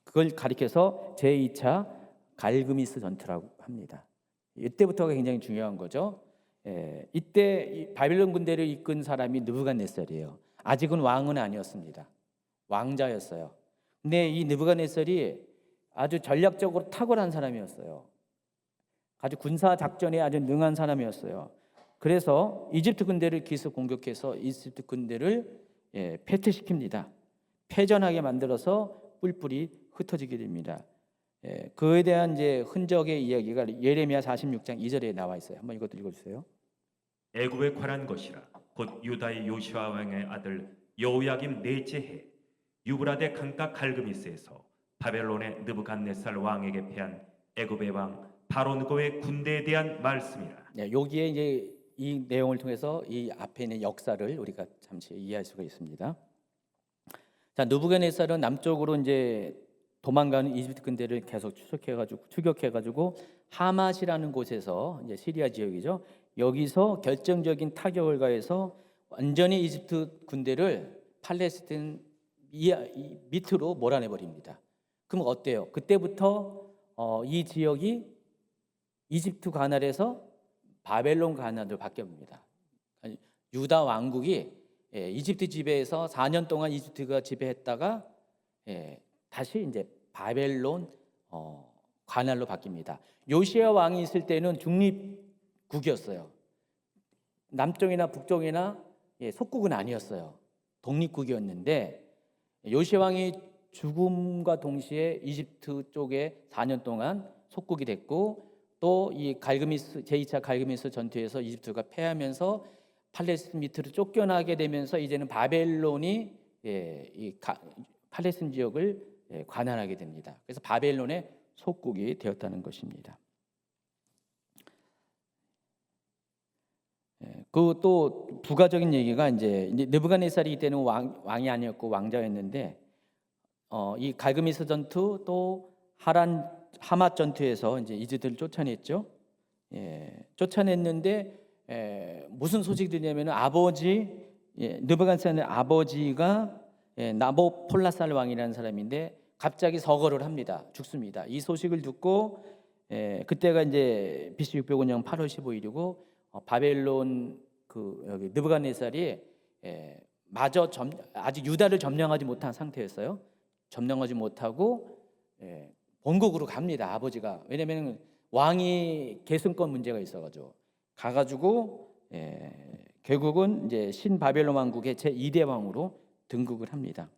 그걸 가리켜서 제2차 갈그미스 전투라고 합니다. 이때부터가 굉장히 중요한 거죠. 이때 바벨론 군대를 이끈 사람이 느부갓네살이에요. 아직은 왕은 아니었습니다. 왕자였어요. 근데 이 느부갓네살이 아주 전략적으로 탁월한 사람이었어요. 아주 군사 작전에 아주 능한 사람이었어요. 그래서 이집트 군대를 기습 공격해서 이집트 군대를 패퇴시킵니다. 패전하게 만들어서 뿔뿔이 흩어지게 됩니다. 그에 대한 이제 흔적의 이야기가 예레미야 46장 2절에 나와 있어요. 한번 이것도 읽어주세요. 애굽에 관한 것이라 곧 유다의 요시아 왕의 아들 여호야김 넷째 해 유브라데 강가 갈그미스에서 바벨론의 느부갓네살 왕에게 패한 애굽의 왕 바로느고의 군대에 대한 말씀이라. 여기에 이제 이 내용을 통해서 이 앞에 있는 역사를 우리가 잠시 이해할 수가 있습니다. 자, 느부갓네살은 남쪽으로 이제 도망가는 이집트 군대를 계속 추격해가지고 하맛이라는 곳에서 이제 시리아 지역이죠. 여기서 결정적인 타격을 가해서 완전히 이집트 군대를 팔레스틴 밑으로 몰아내 버립니다. 그럼 어때요? 그때부터 이 지역이 이집트 관할에서 바벨론 관할로 바뀝니다. 유다 왕국이 이집트 지배에서 4년 동안 이집트가 지배했다가 다시 이제 바벨론 관할로 바뀝니다. 요시야 왕이 있을 때는 중립국이었어요. 남쪽이나 북쪽이나 속국은 아니었어요. 독립국이었는데 요시야 왕이 죽음과 동시에 이집트 쪽에 4년 동안 속국이 됐고 또 이 갈그미스 제2차 갈그미스 전투에서 이집트가 패하면서 팔레스틴 밑으로 쫓겨나게 되면서 이제는 바벨론이 팔레스틴 지역을 관할하게 됩니다. 그래서 바벨론의 속국이 되었다는 것입니다. 그 또 부가적인 얘기가 이제 느부갓네살이 이때는 왕이 아니었고 왕자였는데 이 갈그미스 전투 또 하맛 전투에서 이제 이집트를 쫓아냈죠. 쫓아냈는데 무슨 소식이 들냐면 느부갓네살의 아버지가 나보폴라살 왕이라는 사람인데 갑자기 서거를 합니다. 죽습니다. 이 소식을 듣고 그때가 이제 BC 605년 8월 15일이고 바벨론 여기 느부갓네살이 아직 유다를 점령하지 못한 상태였어요. 점령하지 못하고 본국으로 갑니다. 아버지가. 왜냐하면 왕이 계승권 문제가 있어가지고 가가지고 결국은 이제 신바벨론 왕국의 제 2대 왕으로 등극을 합니다.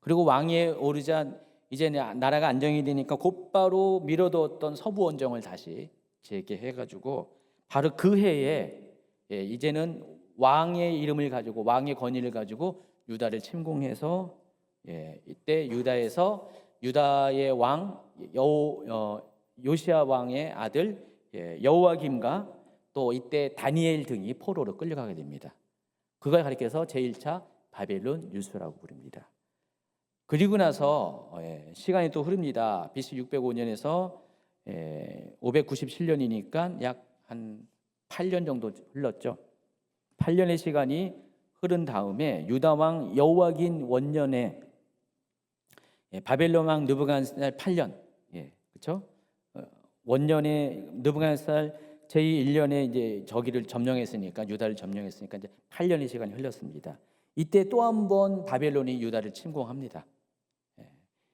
그리고 왕위에 오르자 이제 나라가 안정이 되니까 곧바로 미뤄두었던 서부 원정을 다시 재개해가지고 바로 그 해에 이제는 왕의 이름을 가지고 왕의 권위를 가지고 유다를 침공해서 이때 유다에서 유다의 왕 요시야 왕의 아들 여호와김과 또 이때 다니엘 등이 포로로 끌려가게 됩니다. 그걸 가리켜서 제1차 바벨론 유수라고 부릅니다. 그리고 나서 시간이 또 흐릅니다. BC 605년에서 597년이니까 약 한 8년 정도 흘렀죠. 8년의 시간이 흐른 다음에 유다 왕 여호와긴 원년에 바벨론 왕 느부갓네살 8년, 그렇죠? 원년에 느부갓네살 제1년에 이제 저기를 점령했으니까 유다를 점령했으니까 이제 8년의 시간이 흘렀습니다. 이때 또 한 번 바벨론이 유다를 침공합니다.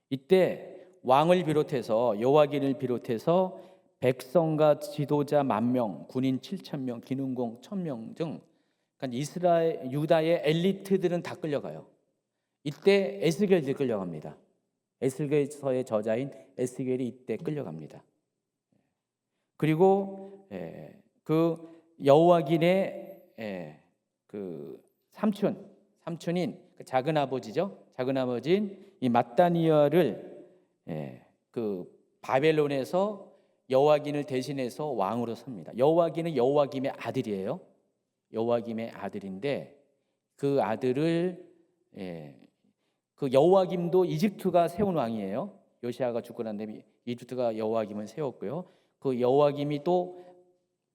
이때 왕을 비롯해서 여호와긴을 비롯해서 백성과 지도자 10,000명, 군인 7,000명, 기능공 1,000명 등 그러니까 이스라엘 유다의 엘리트들은 다 끌려가요. 이때 에스겔이 끌려갑니다. 에스겔서의 저자인 에스겔이 이때 끌려갑니다. 그리고 그 여호와긴의 그 삼촌인 작은 아버지죠. 작은 아버지인 이 맏다니엘을 그 바벨론에서 여호와긴을 대신해서 왕으로 섭니다. 여호와긴은 여호와김의 아들이에요. 여호와김의 아들인데 그 아들을 그 여호와김도 이집트가 세운 왕이에요. 요시아가 죽고 난 다음에 이집트가 여호와김을 세웠고요. 그 여호와김이 또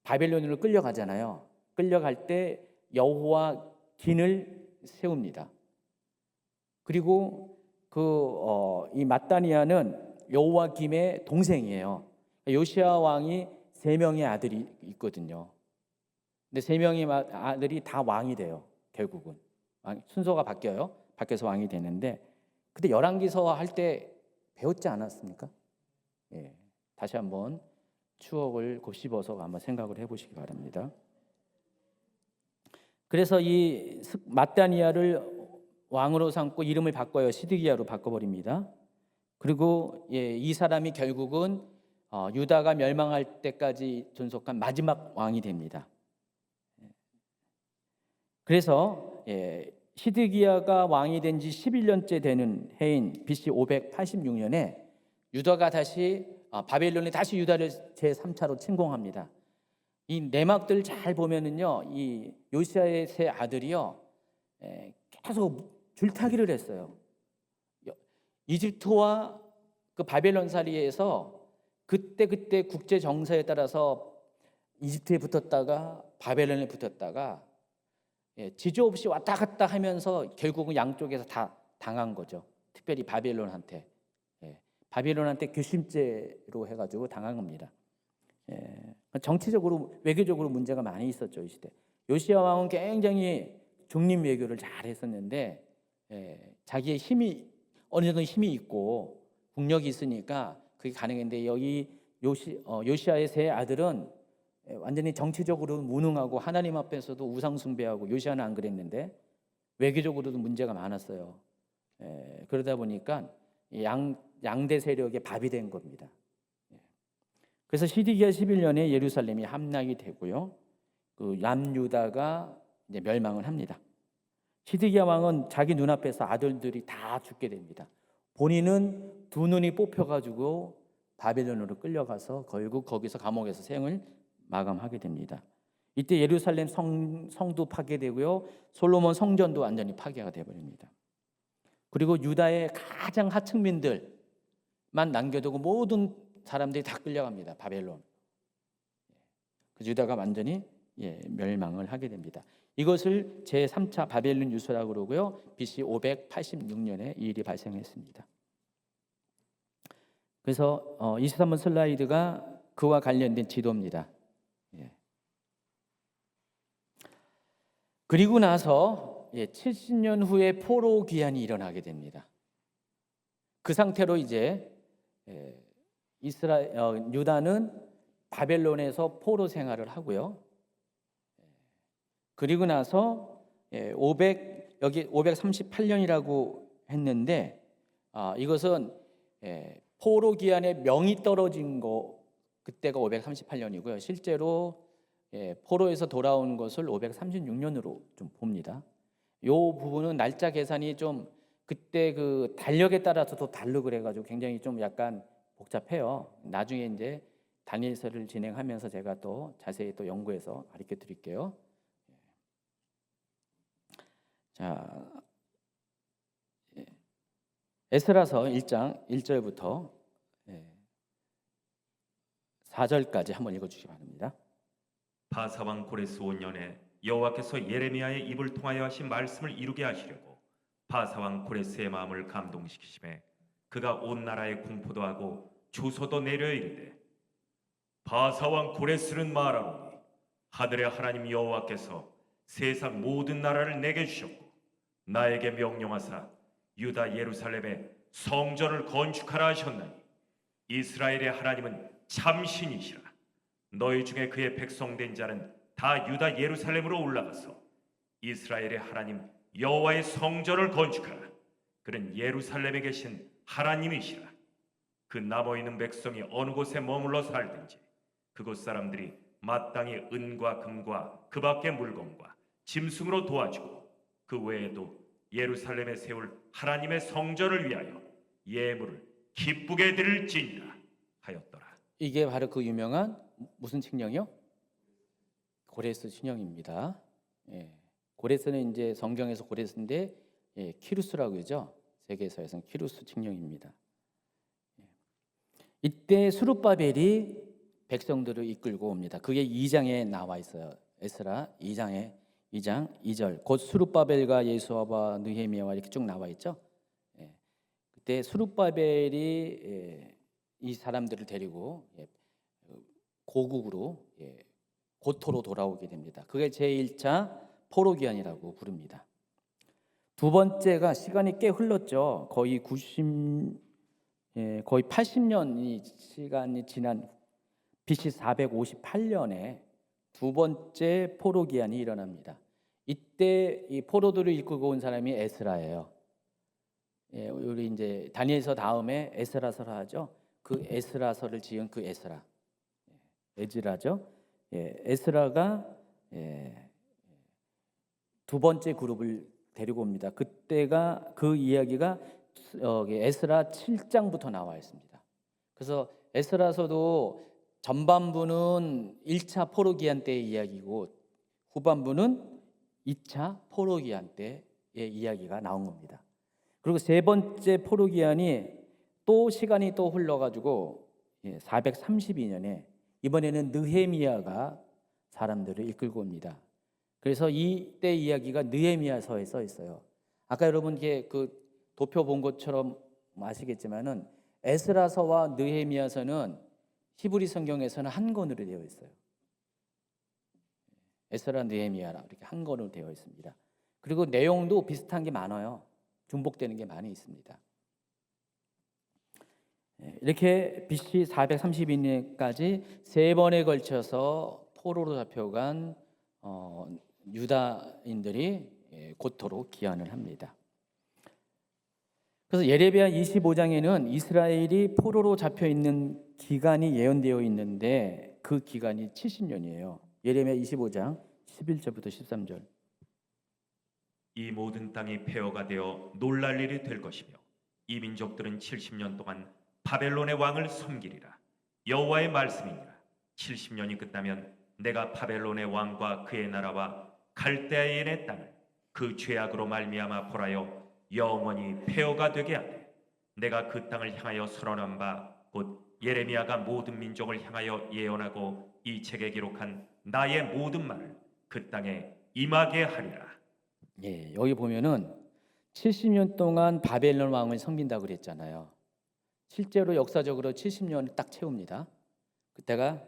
바벨론으로 끌려가잖아요. 끌려갈 때 여호와긴을 세웁니다. 그리고 이 맏다니아는 여호와김의 동생이에요. 요시아 왕이 3명의 아들이 있거든요. 근데 3명의 아들이 다 왕이 돼요. 결국은 순서가 바뀌어요. 바뀌어서 왕이 되는데 그때 열왕기서 할 때 배웠지 않았습니까? 다시 한번 추억을 곱씹어서 한번 생각을 해보시기 바랍니다. 그래서 이 맏다니아를 왕으로 삼고 이름을 바꿔요. 시드기야로 바꿔버립니다. 그리고 이 사람이 결국은 유다가 멸망할 때까지 존속한 마지막 왕이 됩니다. 그래서 시드기야가 왕이 된 지 11년째 되는 해인 BC 586년에 유다가 다시 바벨론이 다시 유다를 제3차로 침공합니다. 이 내막들 잘 보면은요, 이 요시아의 세 아들이요 계속 줄타기를 했어요. 이집트와 그 바벨론 사이에서 그때 국제 정세에 따라서 이집트에 붙었다가 바벨론에 붙었다가 지조 없이 왔다 갔다 하면서 결국은 양쪽에서 다 당한 거죠. 특별히 바벨론한테 괘씸죄로 해가지고 당한 겁니다. 정치적으로 외교적으로 문제가 많이 있었죠. 이 시대. 요시야 왕은 굉장히 중립 외교를 잘 했었는데 자기의 힘이 어느 정도 힘이 있고 국력이 있으니까 그게 가능했는데 여기 요시아의 세 아들은 완전히 정치적으로 무능하고 하나님 앞에서도 우상 숭배하고 요시아는 안 그랬는데 외교적으로도 문제가 많았어요. 그러다 보니까 양대 세력의 밥이 된 겁니다. 그래서 시드기야 11년에 예루살렘이 함락이 되고요. 그 남유다가 이제 멸망을 합니다. 시드기야 왕은 자기 눈앞에서 아들들이 다 죽게 됩니다. 본인은 2눈이 뽑혀가지고 바벨론으로 끌려가서 결국 거기서 감옥에서 생을 마감하게 됩니다. 이때 예루살렘 성도 파괴되고요. 솔로몬 성전도 완전히 파괴가 되어버립니다. 그리고 유다의 가장 하층민들만 남겨두고 모든 사람들이 다 끌려갑니다. 바벨론. 그 유다가 완전히 멸망을 하게 됩니다. 이것을 제3차 바벨론 유수라고 그러고요. BC 586년에 이 일이 발생했습니다. 그래서 23번 슬라이드가 그와 관련된 지도입니다. 그리고 나서 70년 후에 포로 귀환이 일어나게 됩니다. 그 상태로 이제 유다는 바벨론에서 포로 생활을 하고요. 그리고 나서 538년이라고 했는데 이것은 포로 기한에 명이 떨어진 거 그때가 538년이고요. 실제로 포로에서 돌아온 것을 536년으로 좀 봅니다. 이 부분은 날짜 계산이 좀 그때 그 달력에 따라서도 다르고 그래가지고 굉장히 좀 약간 복잡해요. 나중에 이제 다니엘서를 진행하면서 제가 또 자세히 또 연구해서 가르쳐 드릴게요. 자, 에스라서 1장 1절부터 4절까지 한번 읽어주시기 바랍니다. 바사왕 고레스 5년에 여호와께서 예레미야의 입을 통하여 하신 말씀을 이루게 하시려고 바사왕 고레스의 마음을 감동시키심에 그가 온 나라에 공포도 하고 주소도 내려 이르되 바사왕 고레스는 말하노니 하늘의 하나님 여호와께서 세상 모든 나라를 내게 주셨고 나에게 명령하사 유다 예루살렘에 성전을 건축하라 하셨나니 이스라엘의 하나님은 참신이시라. 너희 중에 그의 백성된 자는 다 유다 예루살렘으로 올라가서 이스라엘의 하나님 여호와의 성전을 건축하라. 그는 예루살렘에 계신 하나님이시라. 그 남아 있는 백성이 어느 곳에 머물러 살든지 그곳 사람들이 마땅히 은과 금과 그 밖의 물건과 짐승으로 도와주고 그 외에도 예루살렘에 세울 하나님의 성전을 위하여 예물을 기쁘게 드릴지니라 하였더라. 이게 바로 그 유명한 무슨 칙령이요? 고레스 칙령입니다. 고레스는 이제 성경에서 고레스인데 키루스라고 그러죠. 세계사에서는 키루스 칙령입니다. 이때 스룹바벨이 백성들을 이끌고 옵니다. 그게 2장에 나와 있어요. 에스라 2장 2절. 곧 스룹바벨과 예수아와 느헤미야와 이렇게 쭉 나와 있죠. 그때 스룹바벨이 이 사람들을 데리고 고국으로 고토로 돌아오게 됩니다. 그게 제1차 포로기한이라고 부릅니다. 두 번째가 시간이 꽤 흘렀죠. 거의 80년이 시간이 지난 BC 458년에 두 번째 포로기한이 일어납니다. 이때 이 포로들을 이끌고 온 사람이 에스라예요. 우리 이제 다니엘서 다음에 에스라서를 하죠. 그 에스라서를 지은 그 에스라, 에즈라죠. 에스라가 두 번째 그룹을 데리고 옵니다. 그때가 그 이야기가 에스라 7장부터 나와 있습니다. 그래서 에스라서도 전반부는 1차 포로기한 때의 이야기고 후반부는 2차 포로기한 때의 이야기가 나온 겁니다. 그리고 세 번째 포로기한이 또 시간이 또 흘러가지고 432년에 이번에는 느헤미야가 사람들을 이끌고 옵니다. 그래서 이때 이야기가 느헤미야서에 써 있어요. 아까 여러분께 그 도표 본 것처럼 아시겠지만은 에스라서와 느헤미야서는 히브리 성경에서는 한 권으로 되어 있어요. 에스라 느헤미야라 이렇게 한 권으로 되어 있습니다. 그리고 내용도 비슷한 게 많아요. 중복되는 게 많이 있습니다. 이렇게 BC 432년까지 세 번에 걸쳐서 포로로 잡혀간 유다인들이 고토로 귀환을 합니다. 그래서 예레미야 25장에는 이스라엘이 포로로 잡혀 있는 기간이 예언되어 있는데 그 기간이 70년이에요. 예레미야 25장 11절부터 13절. 이 모든 땅이 폐허가 되어 놀랄 일이 될 것이며 이 민족들은 70년 동안 바벨론의 왕을 섬기리라. 여호와의 말씀이니라. 70년이 끝나면 내가 바벨론의 왕과 그의 나라와 갈대아인의 땅을 그 죄악으로 말미암아 벌하여 영원히 폐허가 되게 하되 내가 그 땅을 향하여 선언한 바 곧 예레미야가 모든 민족을 향하여 예언하고 이 책에 기록한 나의 모든 말을 그 땅에 임하게 하리라. 여기 보면은 70년 동안 바벨론 왕을 섬긴다고 그랬잖아요. 실제로 역사적으로 70년을 딱 채웁니다. 그때가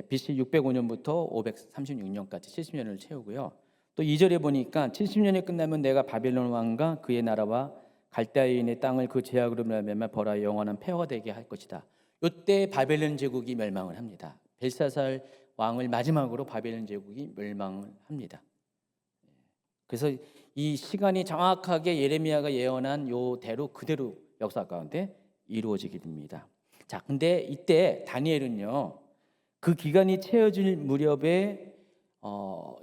BC 605년부터 536년까지 70년을 채우고요. 또 2절에 보니까 70년이 끝나면 내가 바벨론 왕과 그의 나라와 갈대아인의 땅을 그 제약으로 말미암아 벌하여 영원한 폐허가 되게 할 것이다. 이때 바벨론 제국이 멸망을 합니다. 벨사살 왕을 마지막으로 바벨론 제국이 멸망을 합니다. 그래서 이 시간이 정확하게 예레미야가 예언한 요대로 그대로 역사 가운데 이루어지게 됩니다. 자, 근데 이때 다니엘은요, 그 기간이 채워질 무렵에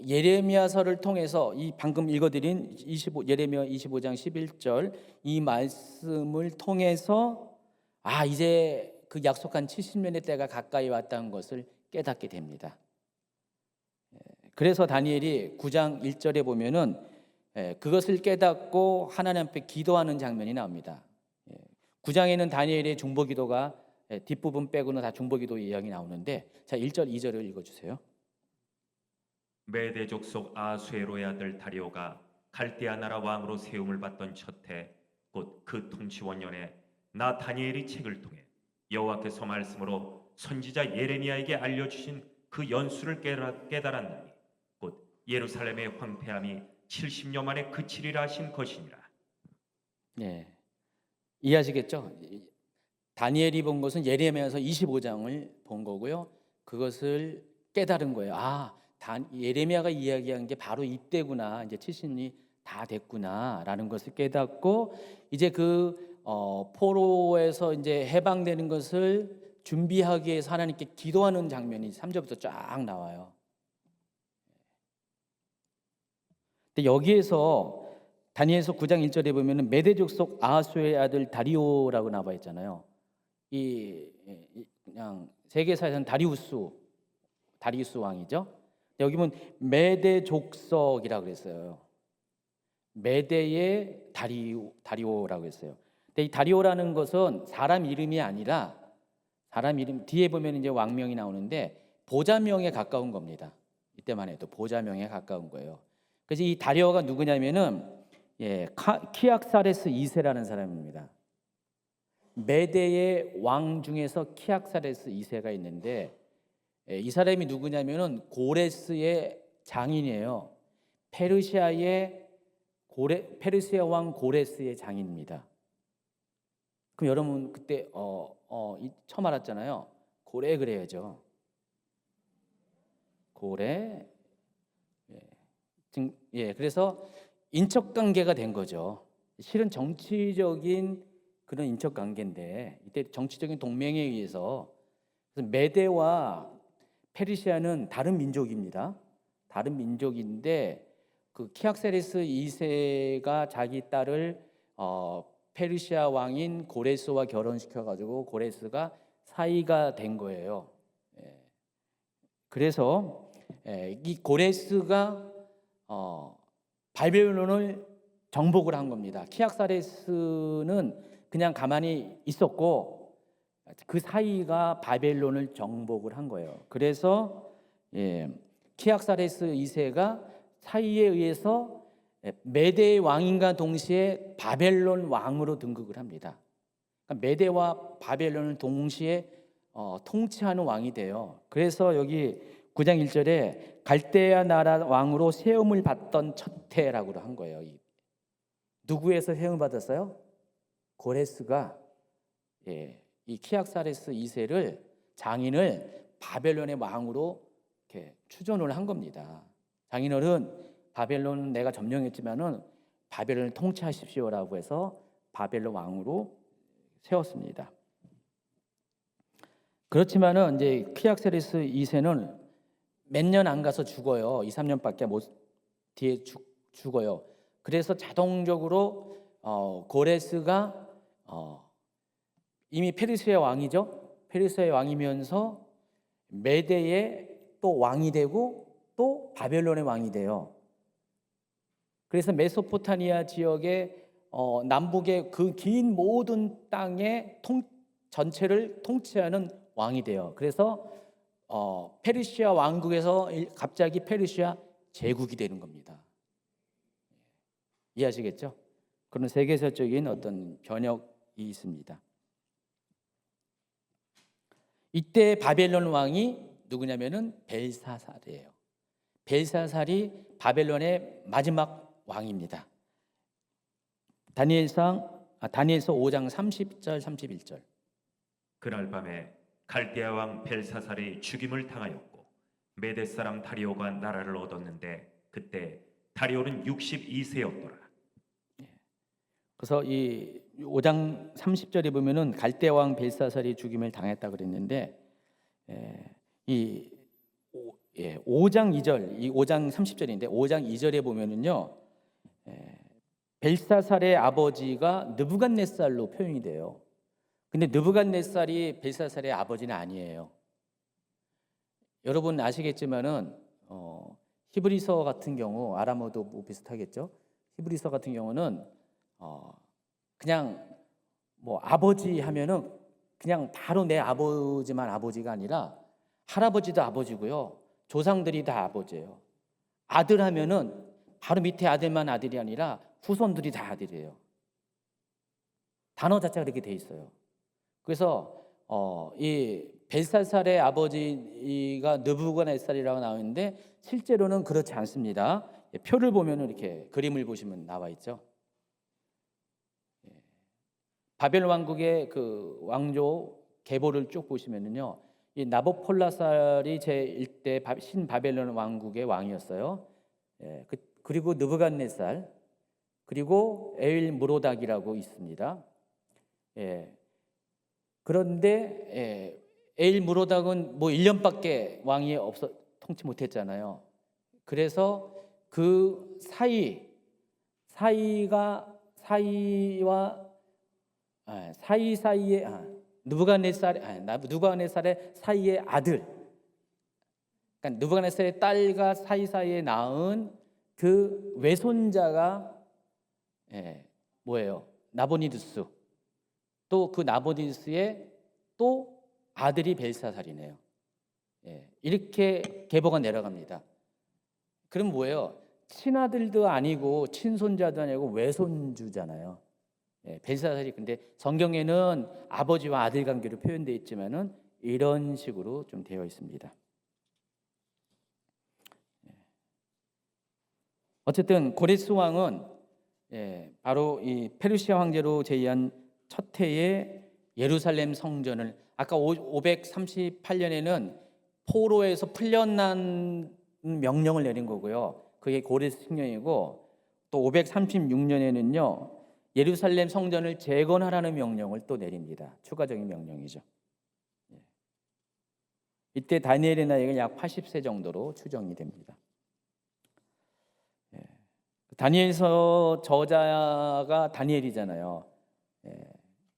예레미야서를 통해서 이 방금 읽어드린 예레미야 25장 11절 이 말씀을 통해서 이제 그 약속한 70년의 때가 가까이 왔다는 것을 깨닫게 됩니다. 그래서 다니엘이 9장 1절에 보면은 그것을 깨닫고 하나님 앞에 기도하는 장면이 나옵니다. 9장에는 다니엘의 중보기도가 뒷부분 빼고는 다 중보기도 이야기 나오는데, 자 1절 2절을 읽어주세요. 메대 족속 아수에로의 아들 다리오가 갈대아 나라 왕으로 세움을 받던 첫해 곧 그 통치원년에 나 다니엘이 책을 통해 여호와께서 말씀으로 선지자 예레미야에게 알려주신 그 연수를 깨달았나니 곧 예루살렘의 황폐함이 70년 만에 그치리라 하신 것이니라. 네, 이해하시겠죠? 다니엘이 본 것은 예레미야서 25장을 본 거고요. 그것을 깨달은 거예요. 예레미야가 이야기한 게 바로 이때구나. 이제 70년이 다 됐구나라는 것을 깨닫고 이제 포로에서 이제 해방되는 것을 준비하기 위해서 하나님께 기도하는 장면이 3절부터 쫙 나와요. 근데 여기에서 다니엘서 9장 1절에 보면은 메대 족속 아하수의 아들 다리오라고 나와 있잖아요. 그냥 세계사에서는 다리우스 왕이죠. 여기 보면 메대 족속이라고 그랬어요. 메대의 다리오라고 했어요. 근데 이 다리오라는 것은 사람 이름이 아니라 사람 이름 뒤에 보면 이제 왕명이 나오는데 보자명에 가까운 겁니다. 이때만 해도 보자명에 가까운 거예요. 그래서 이 다리오가 누구냐면은 키악사레스 2세라는 사람입니다. 메대의 왕 중에서 키악사레스 2세가 있는데 이 사람이 누구냐면은 고레스의 장인이에요. 페르시아 왕 고레스의 장인입니다. 그럼 여러분 그때 처음 알았잖아요. 고래 그래야죠. 고래. 그래서 인척 관계가 된 거죠. 실은 정치적인 그런 인척 관계인데 이때 정치적인 동맹에 의해서 메대와 페르시아는 다른 민족입니다. 다른 민족인데 그 키악세레스 2세가 자기 딸을 페르시아 왕인 고레스와 결혼시켜 가지고 고레스가 사이가 된 거예요. 그래서 이 고레스가 바벨론을 정복을 한 겁니다. 키악사레스는 그냥 가만히 있었고 그 사이가 바벨론을 정복을 한 거예요. 그래서 키악사레스 2세가 사이에 의해서 메대의 왕인과 동시에 바벨론 왕으로 등극을 합니다. 그러니까 메대와 바벨론을 동시에 통치하는 왕이 돼요. 그래서 여기 9장 1절에 갈대아 나라 왕으로 세움을 받던 첫 해라고 한 거예요. 누구에서 세움을 받았어요? 고레스가 이 키악사레스 2세를 장인을 바벨론의 왕으로 이렇게 추존을 한 겁니다. 장인어른 바벨론은 내가 점령했지만은 바벨론을 통치하십시오라고 해서 바벨론 왕으로 세웠습니다. 그렇지만은 이제 키악사레스 2세는 몇 년 안 가서 죽어요. 2, 3년밖에 뒤에 죽어요. 그래서 자동적으로 고레스가 이미 페르시아 왕이죠. 페르시아 왕이면서 메대의 또 왕이 되고 또 바벨론의 왕이 돼요. 그래서 메소포타미아 지역의 남북의 그 긴 모든 땅의 전체를 통치하는 왕이 돼요. 그래서 페르시아 왕국에서 갑자기 페르시아 제국이 되는 겁니다. 이해하시겠죠? 그런 세계사적인 어떤 변혁이 있습니다. 이때 바벨론 왕이 누구냐면은 벨사살이에요. 벨사살이 바벨론의 마지막 왕입니다. 다니엘상 다니엘서 5장 30절 31절. 그날 밤에 갈대아 왕 벨사살이 죽임을 당하였고 메대 사람 다리오가 나라를 얻었는데 그때 다리오는 62세였더라. 그래서 이 5장 30절에 보면은 갈대 왕 벨사살이 죽임을 당했다 그랬는데, 이 5장 2절, 이 5장 30절인데 5장 2절에 보면은요, 벨사살의 아버지가 느부갓네살로 표현이 돼요. 근데 느부갓네살이 벨사살의 아버지는 아니에요. 여러분 아시겠지만은 히브리서 같은 경우, 아람어도 뭐 비슷하겠죠. 히브리서 같은 경우는 그냥 뭐 아버지 하면은 그냥 바로 내 아버지만 아버지가 아니라 할아버지도 아버지고요, 조상들이 다 아버지예요. 아들 하면은 바로 밑에 아들만 아들이 아니라 후손들이 다 아들이에요. 단어 자체가 그렇게 돼 있어요. 그래서 이 벨사살의 아버지가 느부갓네살이라고 나오는데 실제로는 그렇지 않습니다. 표를 보면 이렇게 그림을 보시면 나와 있죠. 바벨 왕국의 그 왕조 계보를 쭉 보시면은요, 이 나보폴라살이 제1대 신바벨론 왕국의 왕이었어요. 그리고 느부갓네살, 그리고 에일무로닥이라고 있습니다. 그런데 에일무로닥은 뭐 1년밖에 왕이 통치 못했잖아요. 그래서 그 사이에 느부갓네살의 사이의 아들, 그러니까 느부갓네살의 딸과 사이사이에 낳은 그 외손자가 뭐예요? 나보니두스. 또 그 나보니두스의 또 아들이 벨사살이네요. 이렇게 계보가 내려갑니다. 그럼 뭐예요? 친아들도 아니고 친손자도 아니고 외손주잖아요. 벨사살이. 근데 성경에는 아버지와 아들 관계로 표현되어 있지만은 이런 식으로 좀 되어 있습니다. 어쨌든 고레스 왕은 바로 이 페르시아 황제로 제위한 첫 해에 예루살렘 성전을, 아까 538년에는 포로에서 풀려난 명령을 내린 거고요. 그게 고레스 칙령이고, 또 536년에는요 예루살렘 성전을 재건하라는 명령을 또 내립니다. 추가적인 명령이죠. 이때 다니엘의 나이가 약 80세 정도로 추정이 됩니다. 다니엘서 저자가 다니엘이잖아요.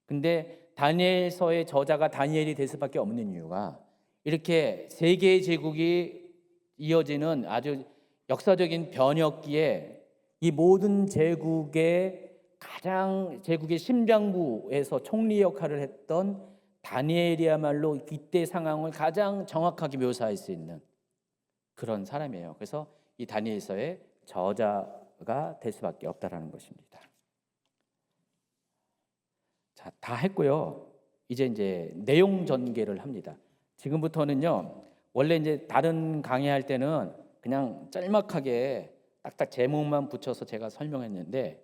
근데 다니엘서의 저자가 다니엘이 될 수밖에 없는 이유가, 이렇게 세 개의 제국이 이어지는 아주 역사적인 변혁기에 이 모든 제국의 심장부에서 총리 역할을 했던 다니엘이야말로 이때 상황을 가장 정확하게 묘사할 수 있는 그런 사람이에요. 그래서 이 다니엘서의 저자가 될 수밖에 없다라는 것입니다. 자, 다 했고요. 이제 내용 전개를 합니다. 지금부터는요, 원래 이제 다른 강의할 때는 그냥 짤막하게 딱딱 제목만 붙여서 제가 설명했는데,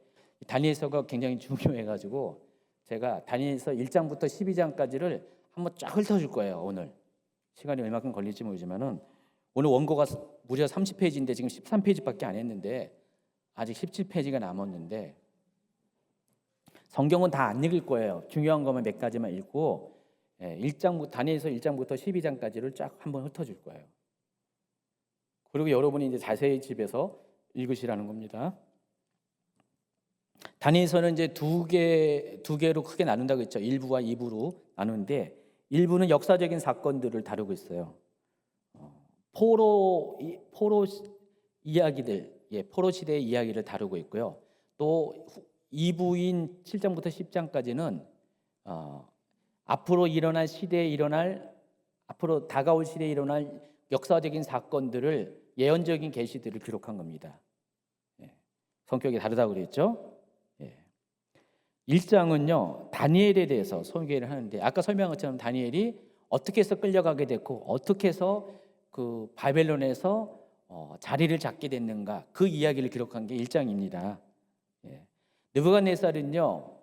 다니엘서가 굉장히 중요해가지고 제가 다니엘서 1장부터 12장까지를 한번 쫙 훑어줄 거예요. 오늘 시간이 얼마큼 걸릴지 모르지만은, 오늘 원고가 무려 30페이지인데 지금 13페이지밖에 안 했는데 아직 17페이지가 남았는데, 성경은 다 안 읽을 거예요. 중요한 것만 몇 가지만 읽고 다니엘서 1장부터 12장까지를 쫙 한번 훑어줄 거예요. 그리고 여러분이 이제 자세히 집에서 읽으시라는 겁니다. 다니엘서는 이제 두 개로 크게 나눈다고 했죠. 1부와 2부로 나누는데, 1부는 역사적인 사건들을 다루고 있어요. 포로 이야기들, 포로 시대의 이야기를 다루고 있고요. 또 2부인 7장부터 10장까지는 앞으로 다가올 시대에 일어날 역사적인 사건들을, 예언적인 계시들을 기록한 겁니다. 성격이 다르다고 그랬죠. 1장은요 다니엘에 대해서 소개를 하는데, 아까 설명한 것처럼 다니엘이 어떻게 해서 끌려가게 됐고 어떻게 해서 그 바벨론에서 자리를 잡게 됐는가, 그 이야기를 기록한 게 1장입니다. 느부갓네살은요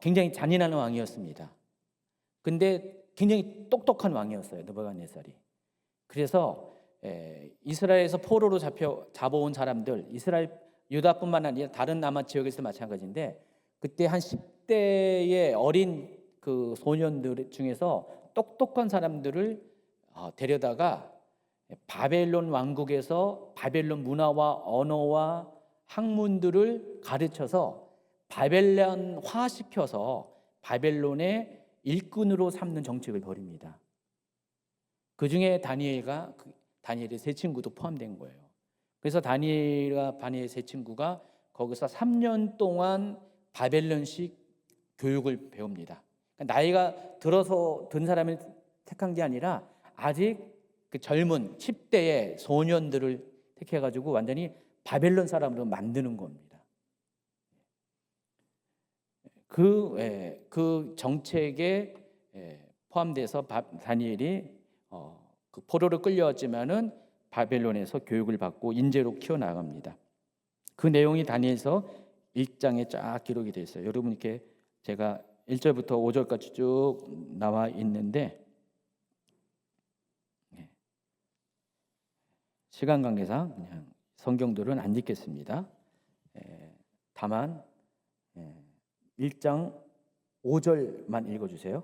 굉장히 잔인한 왕이었습니다. 근데 굉장히 똑똑한 왕이었어요, 느부갓네살이. 그래서 이스라엘에서 포로로 잡아온 사람들, 이스라엘 유다뿐만 아니라 다른 남한 지역에서 마찬가지인데, 그때 한 10대의 어린 그 소년들 중에서 똑똑한 사람들을 데려다가 바벨론 왕국에서 바벨론 문화와 언어와 학문들을 가르쳐서 바벨론화시켜서 바벨론의 일꾼으로 삼는 정책을 벌입니다. 그 중에 다니엘의 세 친구도 포함된 거예요. 그래서 다니엘과 바니의 세 친구가 거기서 3년 동안 바벨론식 교육을 배웁니다. 그러니까 나이가 들어서 든 사람을 택한 게 아니라 아직 그 젊은 10대의 소년들을 택해가지고 완전히 바벨론 사람으로 만드는 겁니다. 그 정책에 포함돼서 다니엘이 그 포로로 끌려왔지만은 바벨론에서 교육을 받고 인재로 키워나갑니다. 그 내용이 다니엘서 1장에 쫙 기록이 되어 있어요. 여러분 이렇게 제가 1절부터 5절까지 쭉 나와 있는데 시간 관계상 그냥 성경들은 안 읽겠습니다. 다만 1장 5절만 읽어주세요.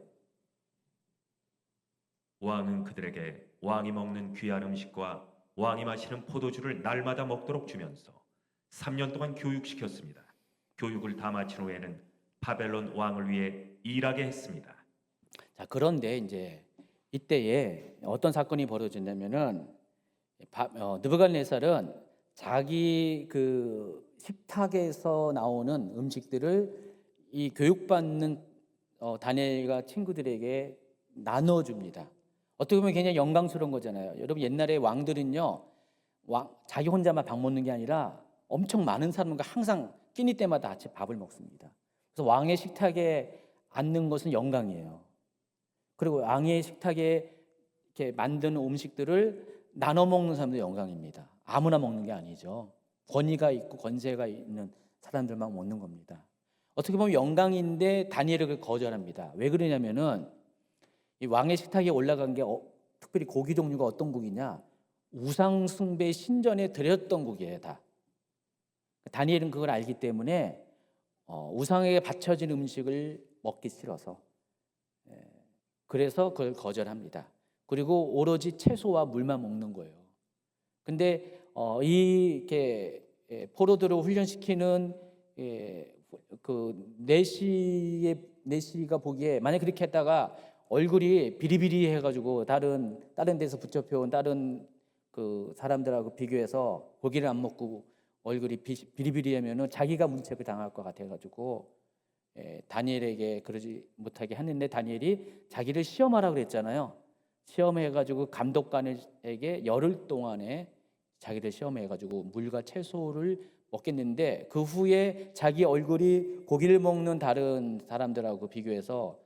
왕은 그들에게 왕이 먹는 귀한 음식과 왕이 마시는 포도주를 날마다 먹도록 주면서 3년 동안 교육시켰습니다. 교육을 다 마친 후에는 바벨론 왕을 위해 일하게 했습니다. 자, 그런데 이제 이때에 어떤 사건이 벌어졌냐면은 느부갓네살은 자기 그 식탁에서 나오는 음식들을 이 교육받는 다니엘과 친구들에게 나눠줍니다. 어떻게 보면 굉장히 영광스러운 거잖아요. 여러분 옛날에 왕들은요, 자기 혼자만 밥 먹는 게 아니라 엄청 많은 사람과 항상 끼니 때마다 같이 밥을 먹습니다. 그래서 왕의 식탁에 앉는 것은 영광이에요. 그리고 왕의 식탁에 이렇게 만드는 음식들을 나눠 먹는 사람도 영광입니다. 아무나 먹는 게 아니죠. 권위가 있고 권세가 있는 사람들만 먹는 겁니다. 어떻게 보면 영광인데 다니엘은 그걸 거절합니다. 왜 그러냐면은 이 왕의 식탁에 올라간 게 특별히 고기 종류가 어떤 고기냐? 우상 숭배 신전에 드렸던 고기예요, 다. 다니엘은 그걸 알기 때문에 우상에게 바쳐진 음식을 먹기 싫어서 그래서 그걸 거절합니다. 그리고 오로지 채소와 물만 먹는 거예요. 근데 이렇게 포로들을 훈련시키는 그 내시가 보기에 만약 그렇게 했다가 얼굴이 비리비리해가지고 다른 데서 붙잡혀온 다른 그 사람들하고 비교해서 고기를 안 먹고 얼굴이 비리비리하면은 자기가 문책을 당할 것 같아가지고 다니엘에게 그러지 못하게 했는데 다니엘이 자기를 시험하라 그랬잖아요. 시험해가지고 감독관에게 열흘 동안에 자기를 시험해가지고 물과 채소를 먹겠는데 그 후에 자기 얼굴이 고기를 먹는 다른 사람들하고 비교해서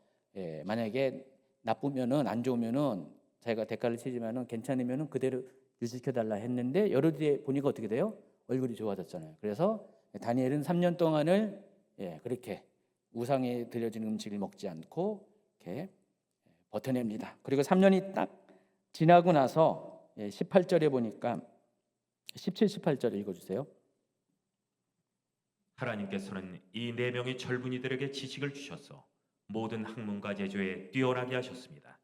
만약에 나쁘면은 안 좋으면은 자기가 대가를 치지만은 괜찮으면은 그대로 유지시켜달라 했는데 열흘 뒤에 보니까 어떻게 돼요? 얼굴이 좋아졌잖아요. 그래서 다니엘은 3년 동안을 그렇게 우상에 드려진 음식을 먹지 않고 이렇게 버텨냅니다. 그리고 3년이 딱 지나고 나서 18절에 보니까 17, 18절 읽어주세요. 하나님께서는 이 네 명의 젊은이들에게 지식을 주셔서 모든 학문과 제조에 뛰어나게 하셨습니다.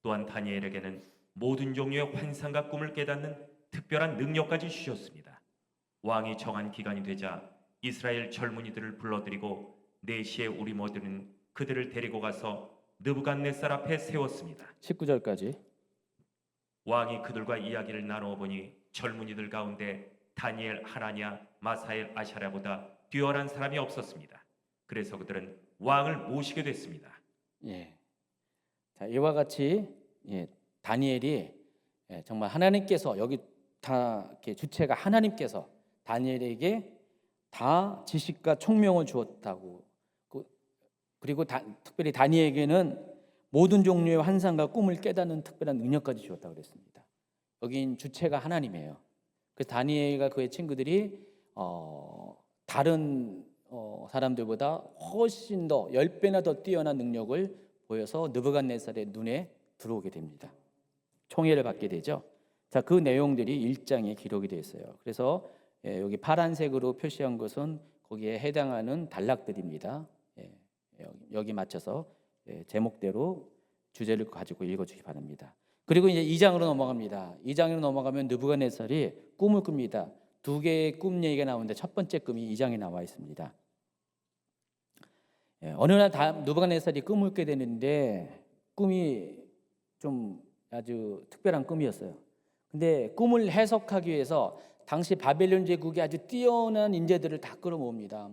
또한 다니엘에게는 모든 종류의 환상과 꿈을 깨닫는 특별한 능력까지 주셨습니다. 왕이 정한 기간이 되자 이스라엘 젊은이들을 불러들이고 4시에 우리 모두는 그들을 데리고 가서 느부갓네살 앞에 세웠습니다. 19절까지. 왕이 그들과 이야기를 나누어 보니 젊은이들 가운데 다니엘, 하나냐, 마사엘, 아샤랴보다 뛰어난 사람이 없었습니다. 그래서 그들은 왕을 모시게 됐습니다. 자, 이와 같이 다니엘이 정말 하나님께서 여기 다 이렇게 주체가 하나님께서 다니엘에게 다 지식과 총명을 주었다고. 그리고 특별히 다니엘에게는 모든 종류의 환상과 꿈을 깨닫는 특별한 능력까지 주었다고 그랬습니다. 여긴 주체가 하나님이에요. 그래서 다니엘과 그의 친구들이 다른 사람들보다 훨씬 더 10배나 더 뛰어난 능력을 보여서 느부갓네살의 눈에 들어오게 됩니다. 총애를 받게 되죠. 자, 그 내용들이 1장에 기록이 되어 있어요. 그래서 여기 파란색으로 표시한 것은 거기에 해당하는 단락들입니다. 여기 맞춰서 제목대로 주제를 가지고 읽어주기 바랍니다. 그리고 이제 2장으로 넘어갑니다. 2장으로 넘어가면 느부갓네살이 꿈을 꿉니다. 2개의 꿈 얘기가 나오는데 첫 번째 꿈이 2장에 나와 있습니다. 어느 날 느부갓네살이 꿈을 꾸게 되는데 꿈이 좀 아주 특별한 꿈이었어요. 근데 꿈을 해석하기 위해서 당시 바벨론 제국이 아주 뛰어난 인재들을 다 끌어모읍니다.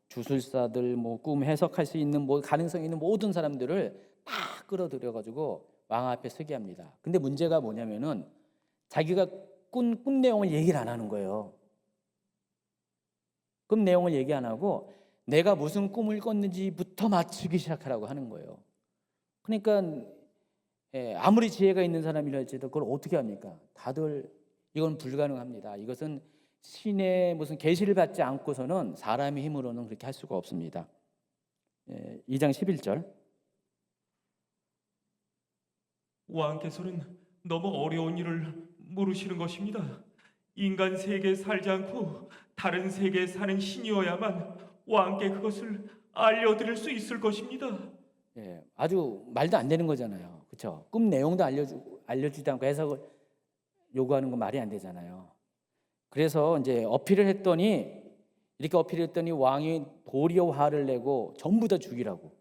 주술사들, 꿈 해석할 수 있는 가능성 있는 모든 사람들을 다 끌어들여 가지고 왕 앞에 서게 합니다. 근데 문제가 뭐냐면은 자기가 꿈 내용을 얘기를 안 하는 거예요. 꿈 내용을 얘기 안 하고 내가 무슨 꿈을 꿨는지부터 맞추기 시작하라고 하는 거예요. 그러니까 아무리 지혜가 있는 사람이라 할지라도 그걸 어떻게 합니까? 다들 이건 불가능합니다. 이것은 신의 무슨 계시를 받지 않고서는 사람의 힘으로는 그렇게 할 수가 없습니다. 2장 11절. 왕께서는 너무 어려운 일을 물으시는 것입니다. 인간 세계에 살지 않고 다른 세계에 사는 신이어야만 왕께 그것을 알려드릴 수 있을 것입니다. 아주 말도 안 되는 거잖아요. 그렇죠? 꿈 내용도 알려주지 않고 해석을 요구하는 건 말이 안 되잖아요. 그래서 이제 이렇게 어필을 했더니 왕이 도리어 화를 내고 전부 다 죽이라고.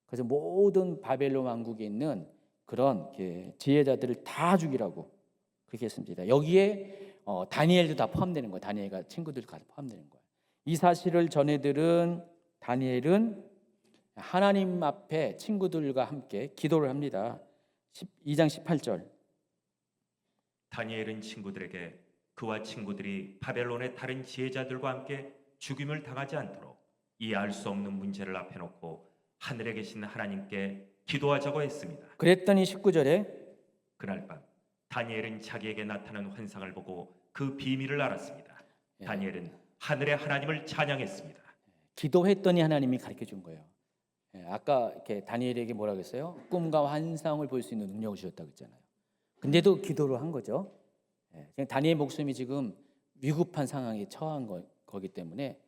그래서 모든 바벨론 왕국에 있는 그런 지혜자들을 다 죽이라고 그렇게 했습니다. 여기에 다니엘도 다 포함되는 거예요. 다니엘과 친구들 다 포함되는 거예요. 이 사실을 전해들은 다니엘은 하나님 앞에 친구들과 함께 기도를 합니다. 2장 18절. 다니엘은 친구들에게 그와 친구들이 바벨론의 다른 지혜자들과 함께 죽임을 당하지 않도록 이 알 수 없는 문제를 앞에 놓고 하늘에 계신 하나님께 기도하자고 했습니다. 그랬더니 19절에 그날 밤 다니엘은 자기에게 나타난 환상을 보고 그 비밀을 알았습니다. 다니엘은 하늘의 하나님을 찬양했습니다. 기도했더니 하나님이 가르쳐 준 거예요. 아까 이렇게 다니엘에게 뭐라고 했어요? 꿈과 환상을 볼 수 있는 능력을 주셨다고 했잖아요. 근데도 기도를 한 거죠. 다니엘 목숨이 지금 위급한 상황에 처한 거기 때문에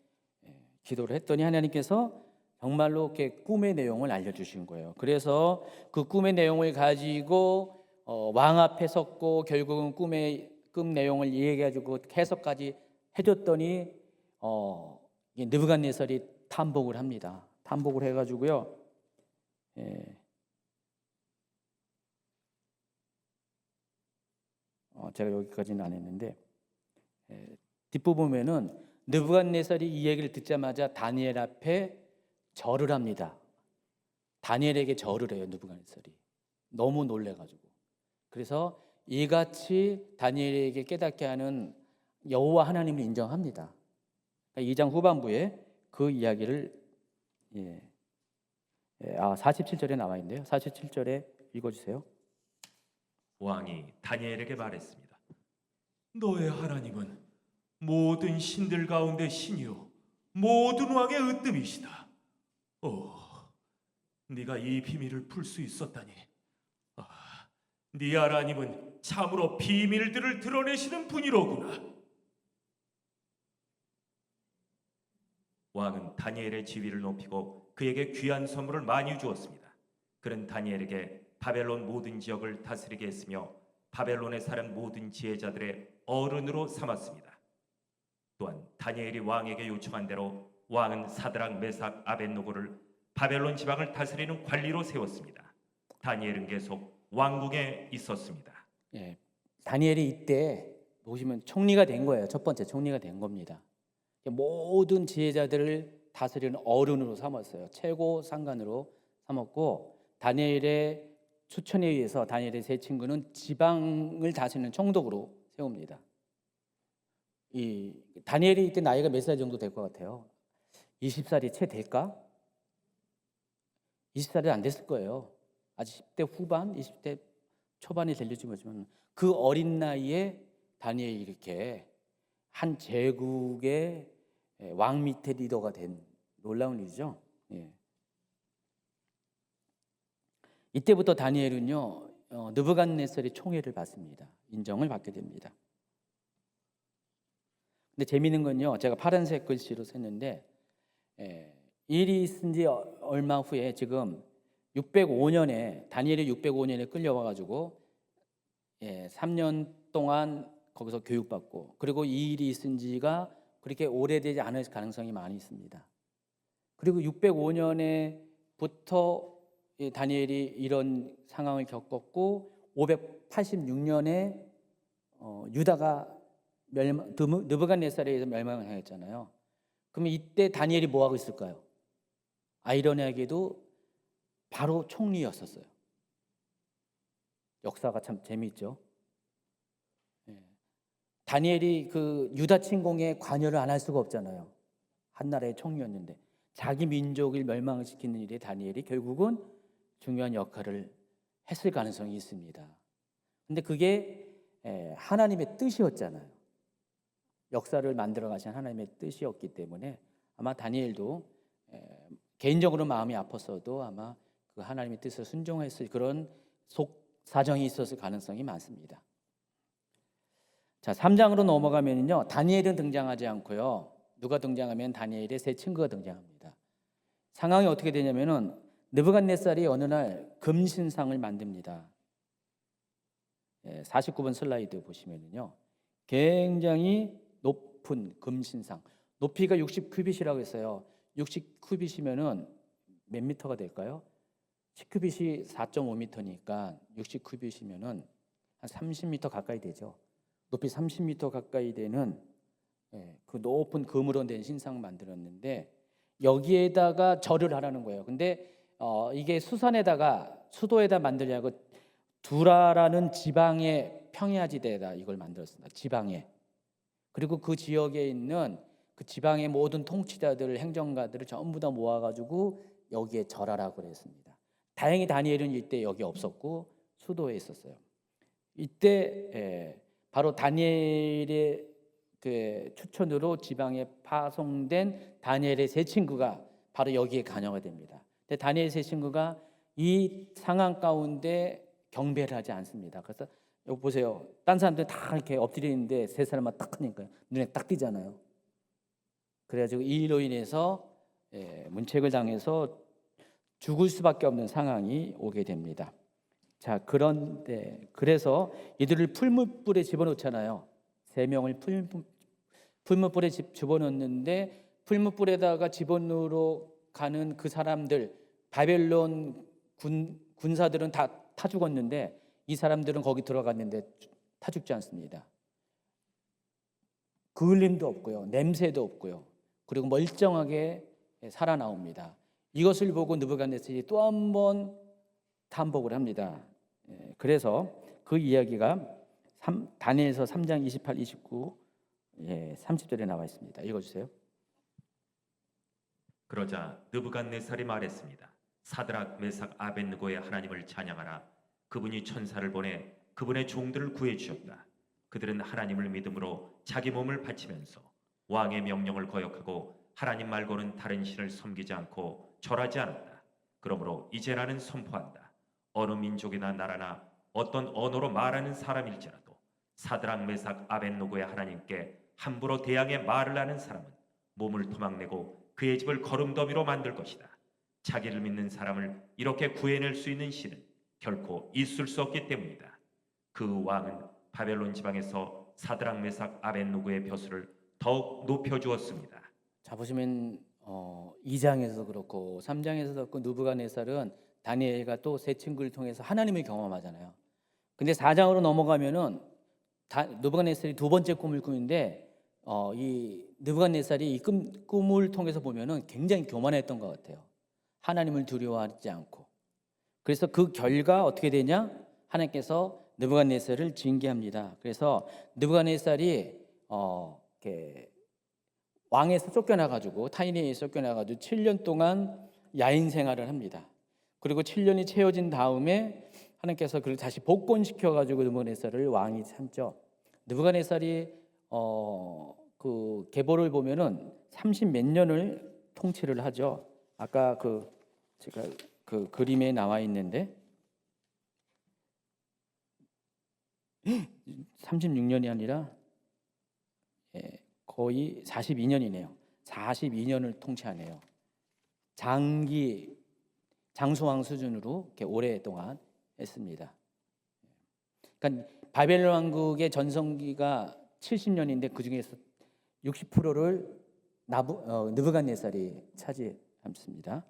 기도를 했더니 하나님께서 정말로 이렇게 꿈의 내용을 알려주신 거예요. 그래서 그 꿈의 내용을 가지고 왕 앞에 섰고 결국은 꿈 내용을 얘기해가지고 해석까지 해줬더니 느부갓네살이 탐복을 합니다. 탐복을 해가지고요. 제가 여기까지는 안 했는데 뒷부분에는 느부갓네살이 이 얘기를 듣자마자 다니엘 앞에 절을 합니다. 다니엘에게 절을 해요. 느부갓네살이 너무 놀래가지고. 그래서 이같이 다니엘에게 깨닫게 하는 여호와 하나님을 인정합니다. 2장 후반부에 그 이야기를 47절에 나와 있는데요. 47절에 읽어주세요. 왕이 다니엘에게 말했습니다. 너의 하나님은 모든 신들 가운데 신이요 모든 왕의 으뜸이시다. 네가 이 비밀을 풀 수 있었다니. 네 하나님은 참으로 비밀들을 드러내시는 분이로구나. 왕은 다니엘의 지위를 높이고 그에게 귀한 선물을 많이 주었습니다. 그는 다니엘에게 바벨론 모든 지역을 다스리게 했으며 바벨론에 사는 모든 지혜자들의 어른으로 삼았습니다. 또한 다니엘이 왕에게 요청한 대로 왕은 사드락, 메삭, 아벳노고를 바벨론 지방을 다스리는 관리로 세웠습니다. 다니엘은 계속 왕궁에 있었습니다. 다니엘이 이때 보시면 총리가 된 거예요. 첫 번째 총리가 된 겁니다. 모든 지혜자들을 다스리는 어른으로 삼았어요. 최고 상관으로 삼았고 다니엘의 추천에 의해서 다니엘의 세 친구는 지방을 다스리는 총독으로 세웁니다. 이 다니엘이 이때 나이가 몇 살 정도 될 것 같아요? 20살이 채 될까? 20살이 안 됐을 거예요. 아직 10대 후반, 20대 초반이 될지 모르지만 그 어린 나이에 다니엘이 이렇게 한 제국의 왕 밑에 리더가 된 놀라운 일이죠. 예. 이때부터 다니엘은요 느부갓네살의 총애를 받습니다. 인정을 받게 됩니다. 근데 재미있는 건요, 제가 파란색 글씨로 썼는데 일이 있은 지 얼마 후에 지금 605년에 다니엘이 605년에 끌려와가지고 3년 동안 거기서 교육받고, 그리고 이 일이 있은 지가 그렇게 오래되지 않을 가능성이 많이 있습니다. 그리고 605년에부터 다니엘이 이런 상황을 겪었고 586년에 유다가 느부갓네살에 의해서 멸망을 당했잖아요. 그러면 이때 다니엘이 뭐 하고 있을까요? 아이러니하게도 바로 총리였었어요. 역사가 참 재미있죠. 다니엘이 그 유다 침공에 관여를 안 할 수가 없잖아요. 한 나라의 총리였는데 자기 민족을 멸망시키는 일에 다니엘이 결국은 중요한 역할을 했을 가능성이 있습니다. 근데 그게 하나님의 뜻이었잖아요. 역사를 만들어 가신 하나님의 뜻이었기 때문에 아마 다니엘도 개인적으로 마음이 아팠어도 아마 그 하나님의 뜻을 순종했을 그런 사정이 있었을 가능성이 많습니다. 자, 3장으로 넘어가면요, 다니엘은 등장하지 않고요. 누가 등장하면 다니엘의 세 친구가 등장합니다. 상황이 어떻게 되냐면은 느부갓네살이 어느 날 금신상을 만듭니다. 49번 슬라이드 보시면은요, 굉장히 높은 금신상, 높이가 60규빗이라고 했어요. 60규빗이면은 몇 미터가 될까요? 10규빗이 4.5미터니까 60규빗이면은 한 30미터 가까이 되죠. 높이 30미터 가까이 되는 그 높은 금으로 된 신상을 만들었는데 여기에다가 절을 하라는 거예요. 근데 이게 수도에다 만들려고 두라라는 지방의 평야지대에다 이걸 만들었습니다. 지방에. 그리고 그 지역에 있는 그 지방의 모든 통치자들, 행정가들을 전부 다 모아가지고 여기에 절하라고 그랬습니다. 다행히 다니엘은 이때 여기 없었고 수도에 있었어요. 이때 바로 다니엘의 그 추천으로 지방에 파송된 다니엘의 세 친구가 바로 여기에 관여가 됩니다. 근데 다니엘 세 친구가 이 상황 가운데 경배를 하지 않습니다. 그래서 여기 보세요. 딴 사람들 다 이렇게 엎드려 있는데 세 사람만 딱 하니까 눈에 딱 띄잖아요. 그래가지고 이 일로 인해서 문책을 당해서 죽을 수밖에 없는 상황이 오게 됩니다. 자, 그런데 그래서 이들을 풀무불에 집어넣잖아요. 세 명을 풀무불에 집어넣는데 풀무불에다가 집어넣으러 가는 그 사람들, 바벨론 군사들은 다 타 죽었는데 이 사람들은 거기 들어갔는데 타 죽지 않습니다. 그을림도 없고요, 냄새도 없고요, 그리고 멀쩡하게 살아나옵니다. 이것을 보고 느부갓네살이 또 한 번 탐복을 합니다. 그래서 그 이야기가 다니엘서 3장 28, 29, 30절에 나와 있습니다. 읽어주세요. 그러자 느부갓네살이 말했습니다. 사드락, 메삭, 아벳느고의 하나님을 찬양하라. 그분이 천사를 보내 그분의 종들을 구해 주셨다. 그들은 하나님을 믿음으로 자기 몸을 바치면서 왕의 명령을 거역하고 하나님 말고는 다른 신을 섬기지 않고 절하지 않았다. 그러므로 이제 나는 선포한다. 어느 민족이나 나라나 어떤 언어로 말하는 사람일지라도 사드락, 메삭, 아벳느고의 하나님께 함부로 대항해 말을 하는 사람은 몸을 토막내고 그의 집을 거름더미로 만들 것이다. 자기를 믿는 사람을 이렇게 구해낼 수 있는 신은 결코 있을 수 없기 때문이다. 그 왕은 바벨론 지방에서 사드락, 메삭, 아벳느고의 벼슬을 더욱 높여주었습니다. 자, 보시면 2장에서도 그렇고 3장에서도 그렇고 느부갓네살은 다니엘과 또 세 친구를 통해서 하나님을 경험하잖아요. 근데 4장으로 넘어가면은 느부갓네살이 두 번째 꿈을 꾸는데 이 느부갓네살이 이 꿈을 통해서 보면은 굉장히 교만했던 것 같아요. 하나님을 두려워하지 않고. 그래서 그 결과 어떻게 되냐? 하나님께서 느부갓네살을 징계합니다. 그래서 느부갓네살이 왕에서 쫓겨나가지고 타인에 쫓겨나가지고 7년 동안 야인 생활을 합니다. 그리고 7년이 채워진 다음에 하나님께서 그를 다시 복권시켜가지고 느부갓네살을 왕이 삼죠. 느부갓네살이 그 계보를 보면은 30 몇 년을 통치를 하죠. 아까 제가 그 그림에 나와 있는데 36년이 아니라 거의 42년이네요. 42년을 통치하네요. 장기 장수왕 수준으로 이렇게 오랫동안 했습니다. 그러니까 바벨론 왕국의 전성기가 70년인데 그 중에서 60%를 느부갓네살이 차지했습니다.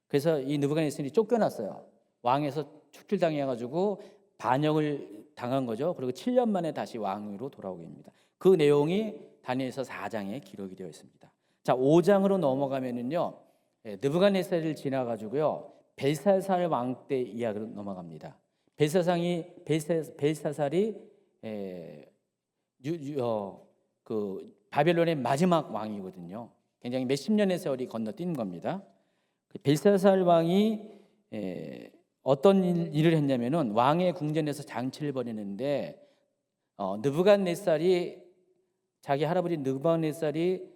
그래서 이 느부갓네살이 쫓겨났어요. 왕에서 축출당해가지고 반역을 당한 거죠. 그리고 7년 만에 다시 왕위로 돌아오게 됩니다. 그 내용이 다니엘서 4장에 기록이 되어 있습니다. 자, 5장으로 넘어가면은요, 느부갓네살을 지나가지고요, 벨사살 왕 때 이야기로 넘어갑니다. 벨사살이 그 바벨론의 마지막 왕이거든요. 굉장히 몇십 년의 세월이 건너뛴 겁니다. 그 벨사살 왕이 어떤 일을 했냐면은 왕의 궁전에서 잔치를 벌이는데 느부갓네살이 자기 할아버지 느부갓네살이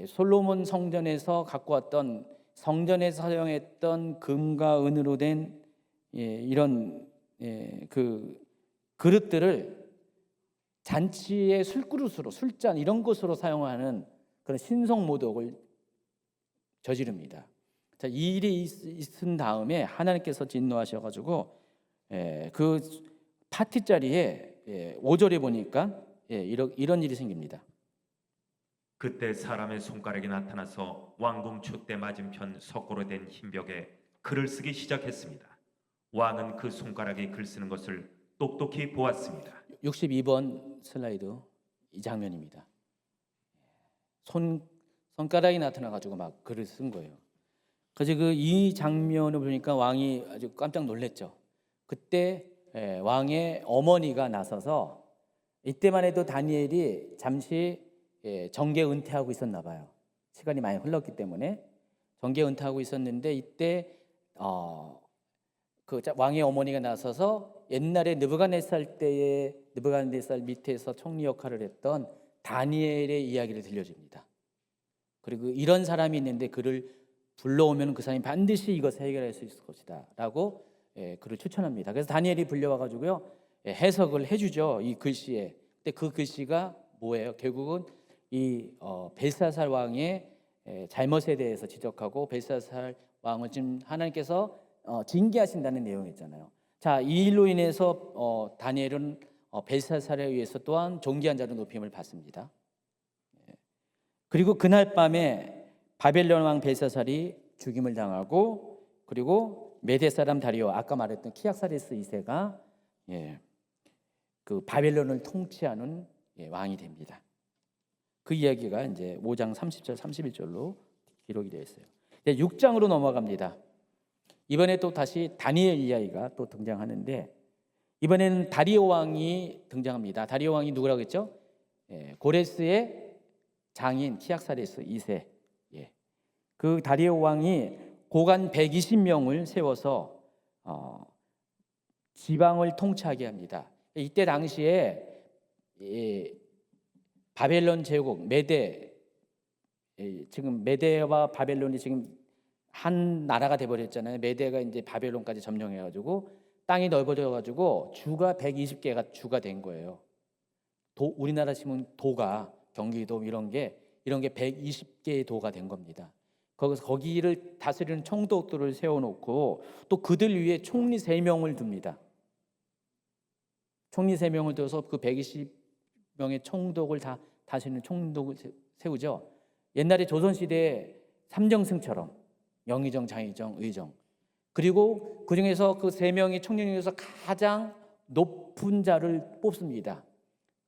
솔로몬 성전에서 갖고 왔던 성전에서 사용했던 금과 은으로 된 이런 그 그릇들을 잔치의 술그릇으로 술잔 이런 것으로 사용하는 그런 신성모독을 저지릅니다. 자, 이 일이 있은 다음에 하나님께서 진노하셔가지고 그 파티 자리에 5절에 보니까 이런 일이 생깁니다. 그때 사람의 손가락이 나타나서 왕궁 촛대 맞은편 석고로 된 흰 벽에 글을 쓰기 시작했습니다. 왕은 그 손가락이 글 쓰는 것을 똑똑히 보았습니다. 62번 슬라이드 이 장면입니다. 손가락이 나타나가지고 막 글을 쓴 거예요. 그래서 이 장면을 보니까 왕이 아주 깜짝 놀랐죠. 그때 왕의 어머니가 나서서 이때만 해도 다니엘이 잠시 정계 은퇴하고 있었나 봐요. 시간이 많이 흘렀기 때문에 정계 은퇴하고 있었는데 이때 그 왕의 어머니가 나서서 옛날에 느부갓네살 때에 느부갓네살 밑에서 총리 역할을 했던 다니엘의 이야기를 들려줍니다. 그리고 이런 사람이 있는데 그를 불러오면 그 사람이 반드시 이것을 해결할 수 있을 것이다 라고 그를 추천합니다. 그래서 다니엘이 불려와 가지고요 해석을 해주죠. 이 글씨에. 근데 그 글씨가 뭐예요? 결국은 이 벨사살 왕의 잘못에 대해서 지적하고 벨사살 왕을 지금 하나님께서 징계하신다는 내용이었잖아요. 자, 이 일로 인해서 다니엘은 벨사살에 의해서 또한 존귀한 자로 높임을 받습니다. 그리고 그날 밤에 바벨론 왕 벨사살이 죽임을 당하고 그리고 메대 사람 다리오 아까 말했던 키악사레스 2세가 그 바벨론을 통치하는 왕이 됩니다. 그 이야기가 이제 5장 30절 31절로 기록이 되어 있어요. 이제 6장으로 넘어갑니다. 이번에 또 다시 다니엘 이야기가 또 등장하는데 이번에는 다리오 왕이 등장합니다. 다리오 왕이 누구라고 했죠? 고레스의 장인 키악사레스 2세. 그 다리오 왕이 고관 120명을 세워서 지방을 통치하게 합니다. 이때 당시에 바벨론 제국 메대 지금 메대와 바벨론이 지금 한 나라가 돼 버렸잖아요. 메대가 이제 바벨론까지 점령해 가지고 땅이 넓어져 가지고 주가 120개가 주가 된 거예요. 우리나라 치면 도가 경기도 이런 게 120개의 도가 된 겁니다. 거기서 거기를 다스리는 총독들을 세워놓고 또 그들 위에 총리 3명을 둡니다. 총리 3명을 둬서 그 120명의 총독을 다 다스리는 총독을 세우죠. 옛날에 조선시대에 삼정승처럼 영의정, 장의정, 의정. 그리고 그 중에서 그 3명의 총리 중에서 가장 높은 자를 뽑습니다.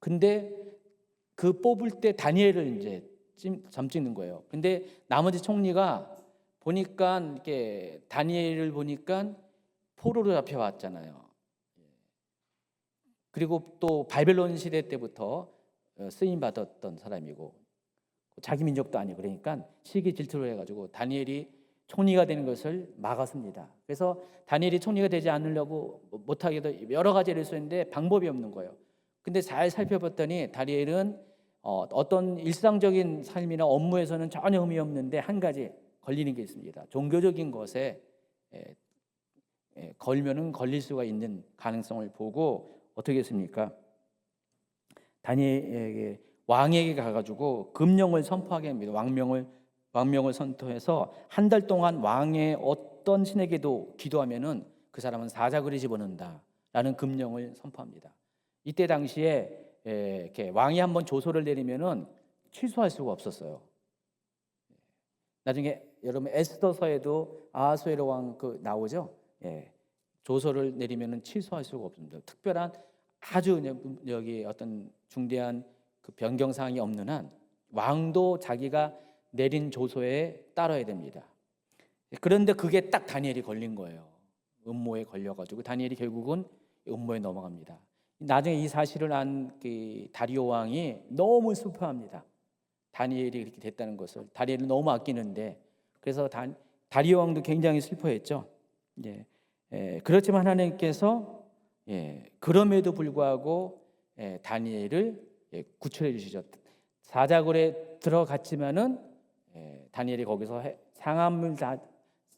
근데 그 뽑을 때 다니엘을 이제 점 찍는 거예요. 근데 나머지 총리가 보니까 이렇게 다니엘을 보니까 포로로 잡혀왔잖아요. 그리고 또 바벨론 시대 때부터 쓰임 받았던 사람이고 자기 민족도 아니고 그러니까 시기 질투로 해가지고 다니엘이 총리가 되는 것을 막았습니다. 그래서 다니엘이 총리가 되지 않으려고 못하게도 여러 가지를 썼는데 방법이 없는 거예요. 근데 잘 살펴봤더니 다니엘은 어떤 일상적인 삶이나 업무에서는 전혀 의미 없는데 한 가지 걸리는 게 있습니다. 종교적인 것에 걸면은 걸릴 수가 있는 가능성을 보고 어떻게 했습니까? 다니엘에게 왕에게 가가지고 금령을 선포하게 합니다. 왕명을 선포해서 한 달 동안 왕의 어떤 신에게도 기도하면은 그 사람은 사자굴에 집어넣는다라는 금령을 선포합니다. 이때 당시에 이렇게 왕이 한번 조소를 내리면은 취소할 수가 없었어요. 나중에 여러분 에스더서에도 아하수에로 왕 그 나오죠. 조소를 내리면은 취소할 수가 없습니다. 특별한 아주 여기 어떤 중대한 그 변경 사항이 없는 한 왕도 자기가 내린 조소에 따라야 됩니다. 그런데 그게 딱 다니엘이 걸린 거예요. 음모에 걸려가지고 다니엘이 결국은 음모에 넘어갑니다. 나중에 이 사실을 안 그 다리오 왕이 너무 슬퍼합니다. 다니엘이 이렇게 됐다는 것을. 다니엘을 너무 아끼는데 그래서 다리오 왕도 굉장히 슬퍼했죠. 그렇지만 하나님께서 그럼에도 불구하고 다니엘을 구출해 주시죠. 사자굴에 들어갔지만은 다니엘이 거기서 상함을 다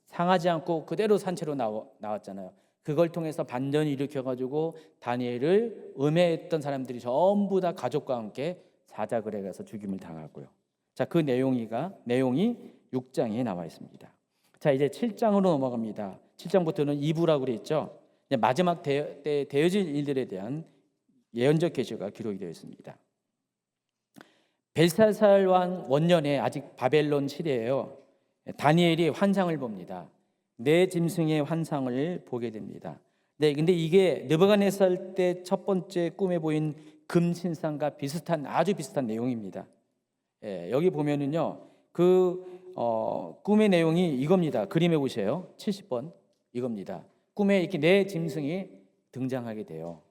상하지 않고 그대로 산채로 나왔잖아요. 그걸 통해서 반전을 일으켜가지고 다니엘을 음해했던 사람들이 전부 다 가족과 함께 사자굴에 가서 죽임을 당하고요. 자, 그 내용이 6장에 나와 있습니다. 자, 이제 7장으로 넘어갑니다. 7장부터는 2부라고 그랬죠. 마지막 때 되어질 일들에 대한 예언적 계시가 기록이 되어 있습니다. 벨사살 왕 원년에 아직 바벨론 시대예요. 다니엘이 환상을 봅니다. 네 짐승의 환상을 보게 됩니다. 근데 이게 느부갓네살 때 첫 번째 꿈에 보인 금신상과 아주 비슷한 내용입니다. 여기 보면은요, 꿈의 내용이 이겁니다. 그림에 보세요. 70번 이겁니다. 꿈에 이렇게 네 짐승이 등장하게 돼요.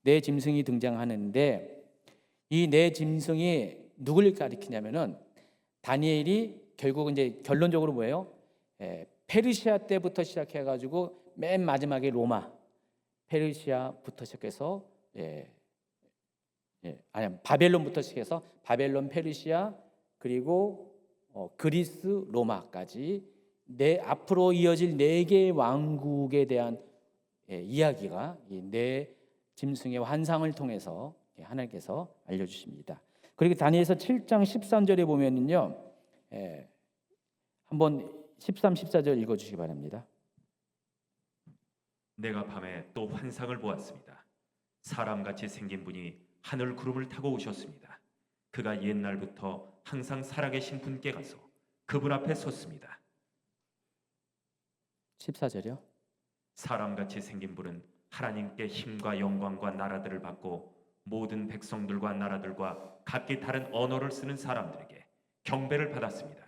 네 짐승이 등장하는데 이 네 짐승이 누굴 가리키냐면은 다니엘이 결국 이제 결론적으로 뭐예요? 페르시아 때부터 시작해가지고 맨 마지막에 로마, 페르시아부터 시작해서 바벨론부터 시작해서 바벨론, 페르시아 그리고 그리스, 로마까지 앞으로 이어질 네 개의 왕국에 대한 이야기가 이 네 짐승의 환상을 통해서 하나님께서 알려주십니다. 그리고 다니엘서 7장 13절에 보면은요, 한번 13, 14절 읽어주시기 바랍니다. 내가 밤에 또 환상을 보았습니다. 사람같이 생긴 분이 하늘 구름을 타고 오셨습니다. 그가 옛날부터 항상 살아계신 분께 가서 그분 앞에 섰습니다. 14절이요. 사람같이 생긴 분은 하나님께 힘과 영광과 나라들을 받고 모든 백성들과 나라들과 각기 다른 언어를 쓰는 사람들에게 경배를 받았습니다.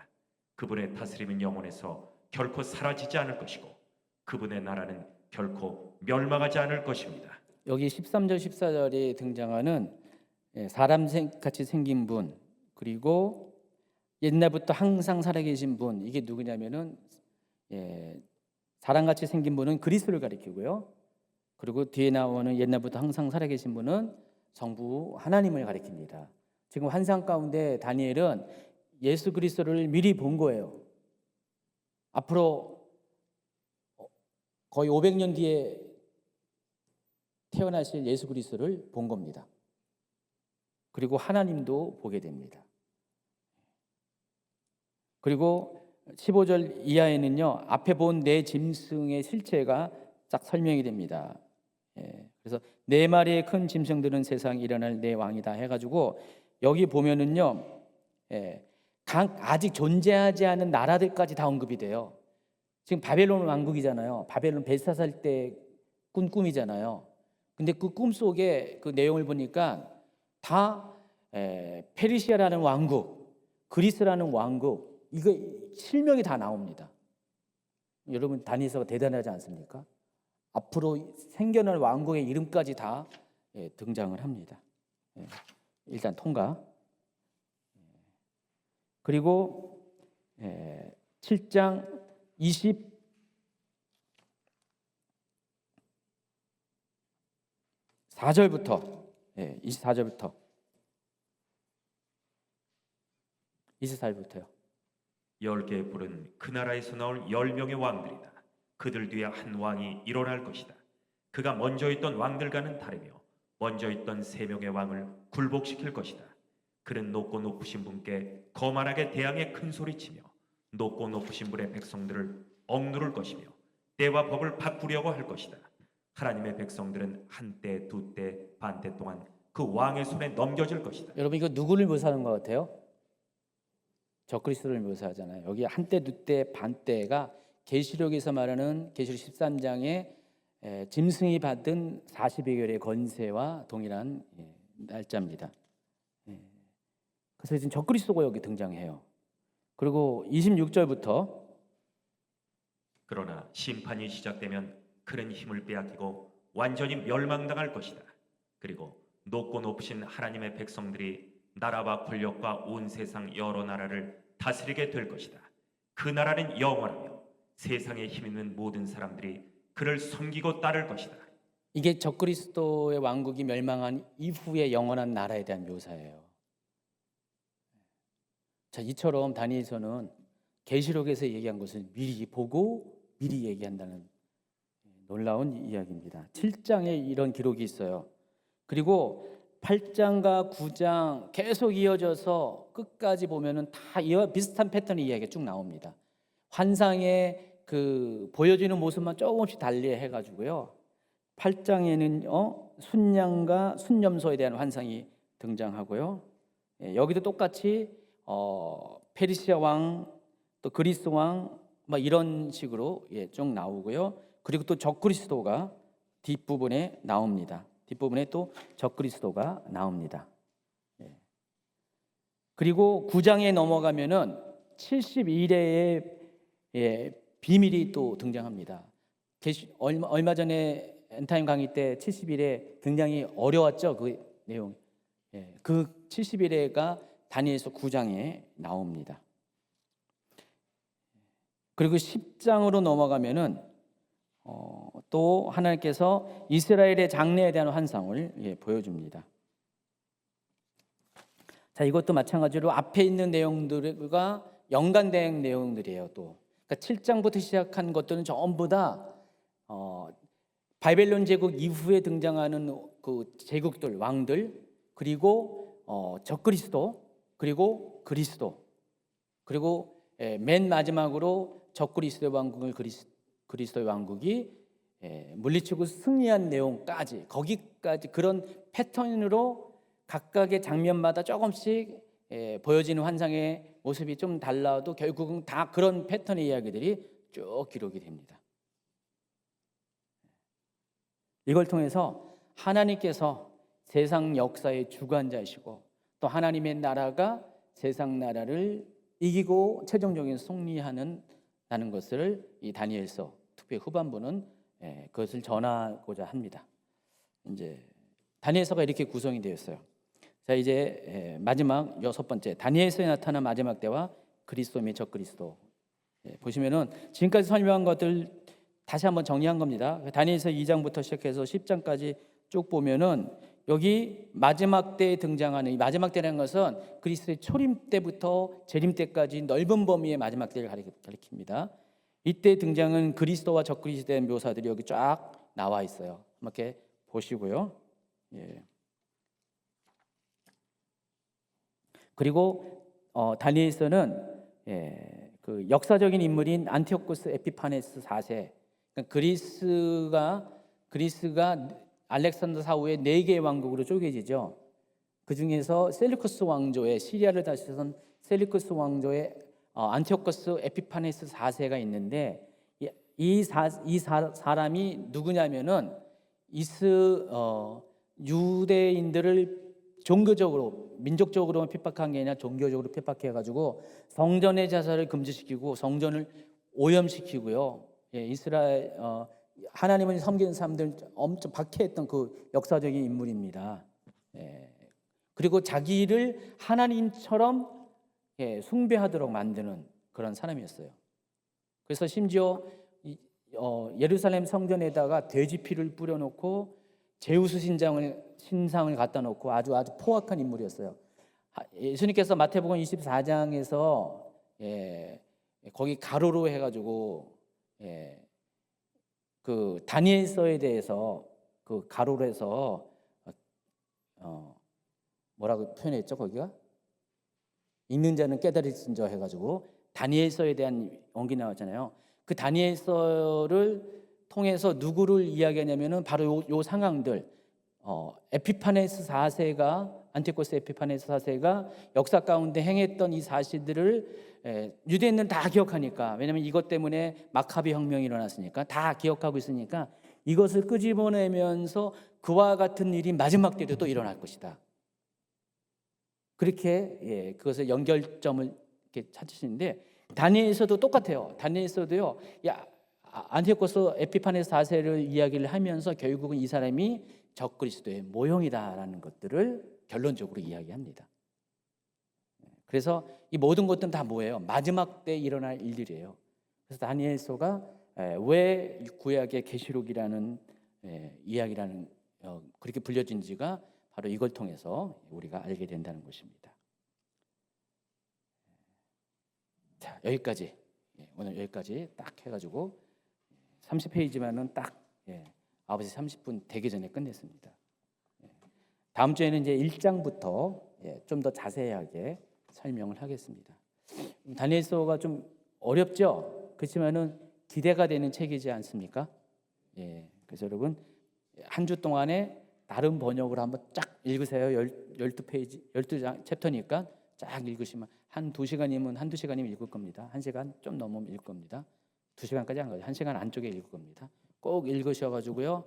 그분의 다스림은 영원해서 결코 사라지지 않을 것이고 그분의 나라는 결코 멸망하지 않을 것입니다. 여기 13절 14절에 등장하는 사람같이 생긴 분, 그리고 옛날부터 항상 살아계신 분, 이게 누구냐면은 사람같이 생긴 분은 그리스도를 가리키고요. 그리고 뒤에 나오는 옛날부터 항상 살아계신 분은 성부 하나님을 가리킵니다. 지금 환상 가운데 다니엘은 예수 그리스도를 미리 본 거예요. 앞으로 거의 500년 뒤에 태어나실 예수 그리스도를 본 겁니다. 그리고 하나님도 보게 됩니다. 그리고 15절 이하에는요, 앞에 본 네 짐승의 실체가 딱 설명이 됩니다. 그래서 네 마리의 큰 짐승들은 세상 일어날 네 왕이다 해가지고 여기 보면은요, 아직 존재하지 않은 나라들까지 다 언급이 돼요. 지금 바벨론 왕국이잖아요. 바벨론 벨사살 때 꾼 꿈이잖아요. 근데 그 꿈 속에 그 내용을 보니까 다 페르시아라는 왕국, 그리스라는 왕국, 이거 실명이 다 나옵니다. 여러분 다니엘서가 대단하지 않습니까? 앞으로 생겨날 왕국의 이름까지 다 등장을 합니다. 일단 통과. 그리고 7장 24절부터 24절부터요. 10개의 뿔은 그 나라에서 나올 10명의 왕들이다. 그들 뒤에 한 왕이 일어날 것이다. 그가 먼저 있던 왕들과는 다르며 먼저 있던 3명의 왕을 굴복시킬 것이다. 그는 높고 높으신 분께 거만하게 대항해 큰 소리치며 높고 높으신 분의 백성들을 억누를 것이며 때와 법을 바꾸려고 할 것이다. 하나님의 백성들은 한때, 두때, 반때 동안 그 왕의 손에 넘겨질 것이다. 여러분 이거 누구를 묘사하는 것 같아요? 적그리스도를 묘사하잖아요. 여기 한때, 두때, 반때가 계시록에서 말하는 계시록 13장에 짐승이 받은 40여결의 권세와 동일한 날짜입니다. 그래서 지금 적그리스도가 여기 등장해요. 그리고 26절부터 그러나 심판이 시작되면 그는 힘을 빼앗기고 완전히 멸망당할 것이다. 그리고 높고 높으신 하나님의 백성들이 나라와 권력과 온 세상 여러 나라를 다스리게 될 것이다. 그 나라는 영원하며 세상에 힘 있는 모든 사람들이 그를 섬기고 따를 것이다. 이게 적그리스도의 왕국이 멸망한 이후의 영원한 나라에 대한 묘사예요. 자, 이처럼 다니엘서는 계시록에서 얘기한 것을 미리 보고 미리 얘기한다는 놀라운 이야기입니다. 7장에 이런 기록이 있어요. 그리고 8장과 9장 계속 이어져서 끝까지 보면은 다 비슷한 패턴의 이야기가 쭉 나옵니다. 환상의 그 보여지는 모습만 조금씩 달리 해가지고요. 8장에는 순양과 순념소에 대한 환상이 등장하고요. 여기도 똑같이 페르시아 왕, 또 그리스 왕, 막 이런 식으로 쭉 나오고요. 그리고 또 적그리스도가 뒷부분에 나옵니다. 뒷부분에 또 적그리스도가 나옵니다. 그리고 9장에 넘어가면은 71회의 비밀이 또 등장합니다. 얼마 전에 엔타임 강의 때 71회 굉장히 어려웠죠. 그 내용. 그 71회가 다니엘서 9장에 나옵니다. 그리고 10장으로 넘어가면은 또 하나님께서 이스라엘의 장래에 대한 환상을 보여줍니다. 자, 이것도 마찬가지로 앞에 있는 내용들과 연관된 내용들이에요. 또 그러니까 7장부터 시작한 것들은 전부 다 바벨론 제국 이후에 등장하는 그 제국들, 왕들, 그리고 적그리스도, 그리고 그리스도, 그리고 맨 마지막으로 적그리스도의 왕국을 그리스도의 왕국이 물리치고 승리한 내용까지, 거기까지 그런 패턴으로 각각의 장면마다 조금씩 보여지는 환상의 모습이 좀 달라도 결국은 다 그런 패턴의 이야기들이 쭉 기록이 됩니다. 이걸 통해서 하나님께서 세상 역사의 주관자이시고 또 하나님의 나라가 세상 나라를 이기고 최종적인 승리하는 것을 이 다니엘서 특히 후반부는 그것을 전하고자 합니다. 이제 다니엘서가 이렇게 구성이 되었어요. 자, 이제 마지막 6번째 다니엘서에 나타난 마지막 때와 그리스도 및 적그리스도. 보시면은 지금까지 설명한 것들 다시 한번 정리한 겁니다. 다니엘서 2장부터 시작해서 10장까지 쭉 보면은 여기 마지막 때에 등장하는 이 마지막 때라는 것은 그리스도의 초림 때부터 재림 때까지 넓은 범위의 마지막 때를 가리킵니다. 이때 등장은 그리스도와 적그리스도의 묘사들이 여기 쫙 나와 있어요. 이렇게 보시고요. 그리고 다니엘서는 그 역사적인 인물인 안티오코스 에피파네스 4세, 그러니까 그리스가 알렉산더 사후의 4개의 왕국으로 쪼개지죠. 그 중에서 셀루쿠스 왕조의 시리아를 다스리던 셀루쿠스 왕조의 안티오코스 에피파네스 4세가 있는데 이 사람이 누구냐면은 유대인들을 종교적으로 민족적으로만 핍박한 게 아니라 종교적으로 핍박해가지고 성전의 제사를 금지시키고 성전을 오염시키고요. 이스라엘 하나님을 섬기는 사람들 엄청 박해했던 그 역사적인 인물입니다. 그리고 자기를 하나님처럼 숭배하도록 만드는 그런 사람이었어요. 그래서 심지어 예루살렘 성전에다가 돼지 피를 뿌려놓고 제우스 신상을 갖다 놓고 아주 포악한 인물이었어요. 예수님께서 마태복음 24장에서 거기 가로로 해가지고 그 다니엘서에 대해서 그 가로로 해서 뭐라고 표현했죠? 거기가 읽는 자는 깨달을진저 해가지고 다니엘서에 대한 언급이 나왔잖아요. 그 다니엘서를 통해서 누구를 이야기하냐면은 바로 요 상황들, 에피파네스 4세가 안티오코스 에피파네스 4세가 역사 가운데 행했던 이 사실들을 유대인들은 다 기억하니까, 왜냐하면 이것 때문에 마카비 혁명이 일어났으니까 다 기억하고 있으니까 이것을 끄집어내면서 그와 같은 일이 마지막 때도 또 일어날 것이다. 그렇게 그것을 연결점을 이렇게 찾으시는데, 다니엘서도 똑같아요. 다니엘서도요, 안티오코스 에피파네스 4세를 이야기를 하면서 결국은 이 사람이 적그리스도의 모형이다라는 것들을 결론적으로 이야기합니다. 그래서 이 모든 것들은 다 뭐예요? 마지막 때 일어날 일들이에요. 그래서 다니엘서가 왜 구약의 계시록이라는 이야기라는 그렇게 불려진지가 바로 이걸 통해서 우리가 알게 된다는 것입니다. 자, 여기까지 오늘 여기까지 딱 해가지고 30페이지만은 딱 9시 30분 되기 전에 끝냈습니다. 다음 주에는 이제 1장부터 좀 더 자세하게 설명을 하겠습니다. 다니엘서가 좀 어렵죠? 그렇지만은 기대가 되는 책이지 않습니까? 그래서 여러분 한 주 동안에 다른 번역으로 한번 쫙 읽으세요. 12페이지, 12장 챕터니까 쫙 읽으시면 한 2시간이면 읽을 겁니다. 1시간 좀 넘으면 읽을 겁니다. 2시간까지 안 가죠. 1시간 안쪽에 읽을 겁니다. 꼭 읽으셔가지고요.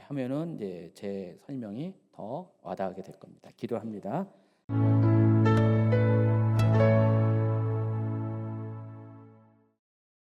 하면은 이제 제 설명이 더 와닿게 될 겁니다. 기도합니다.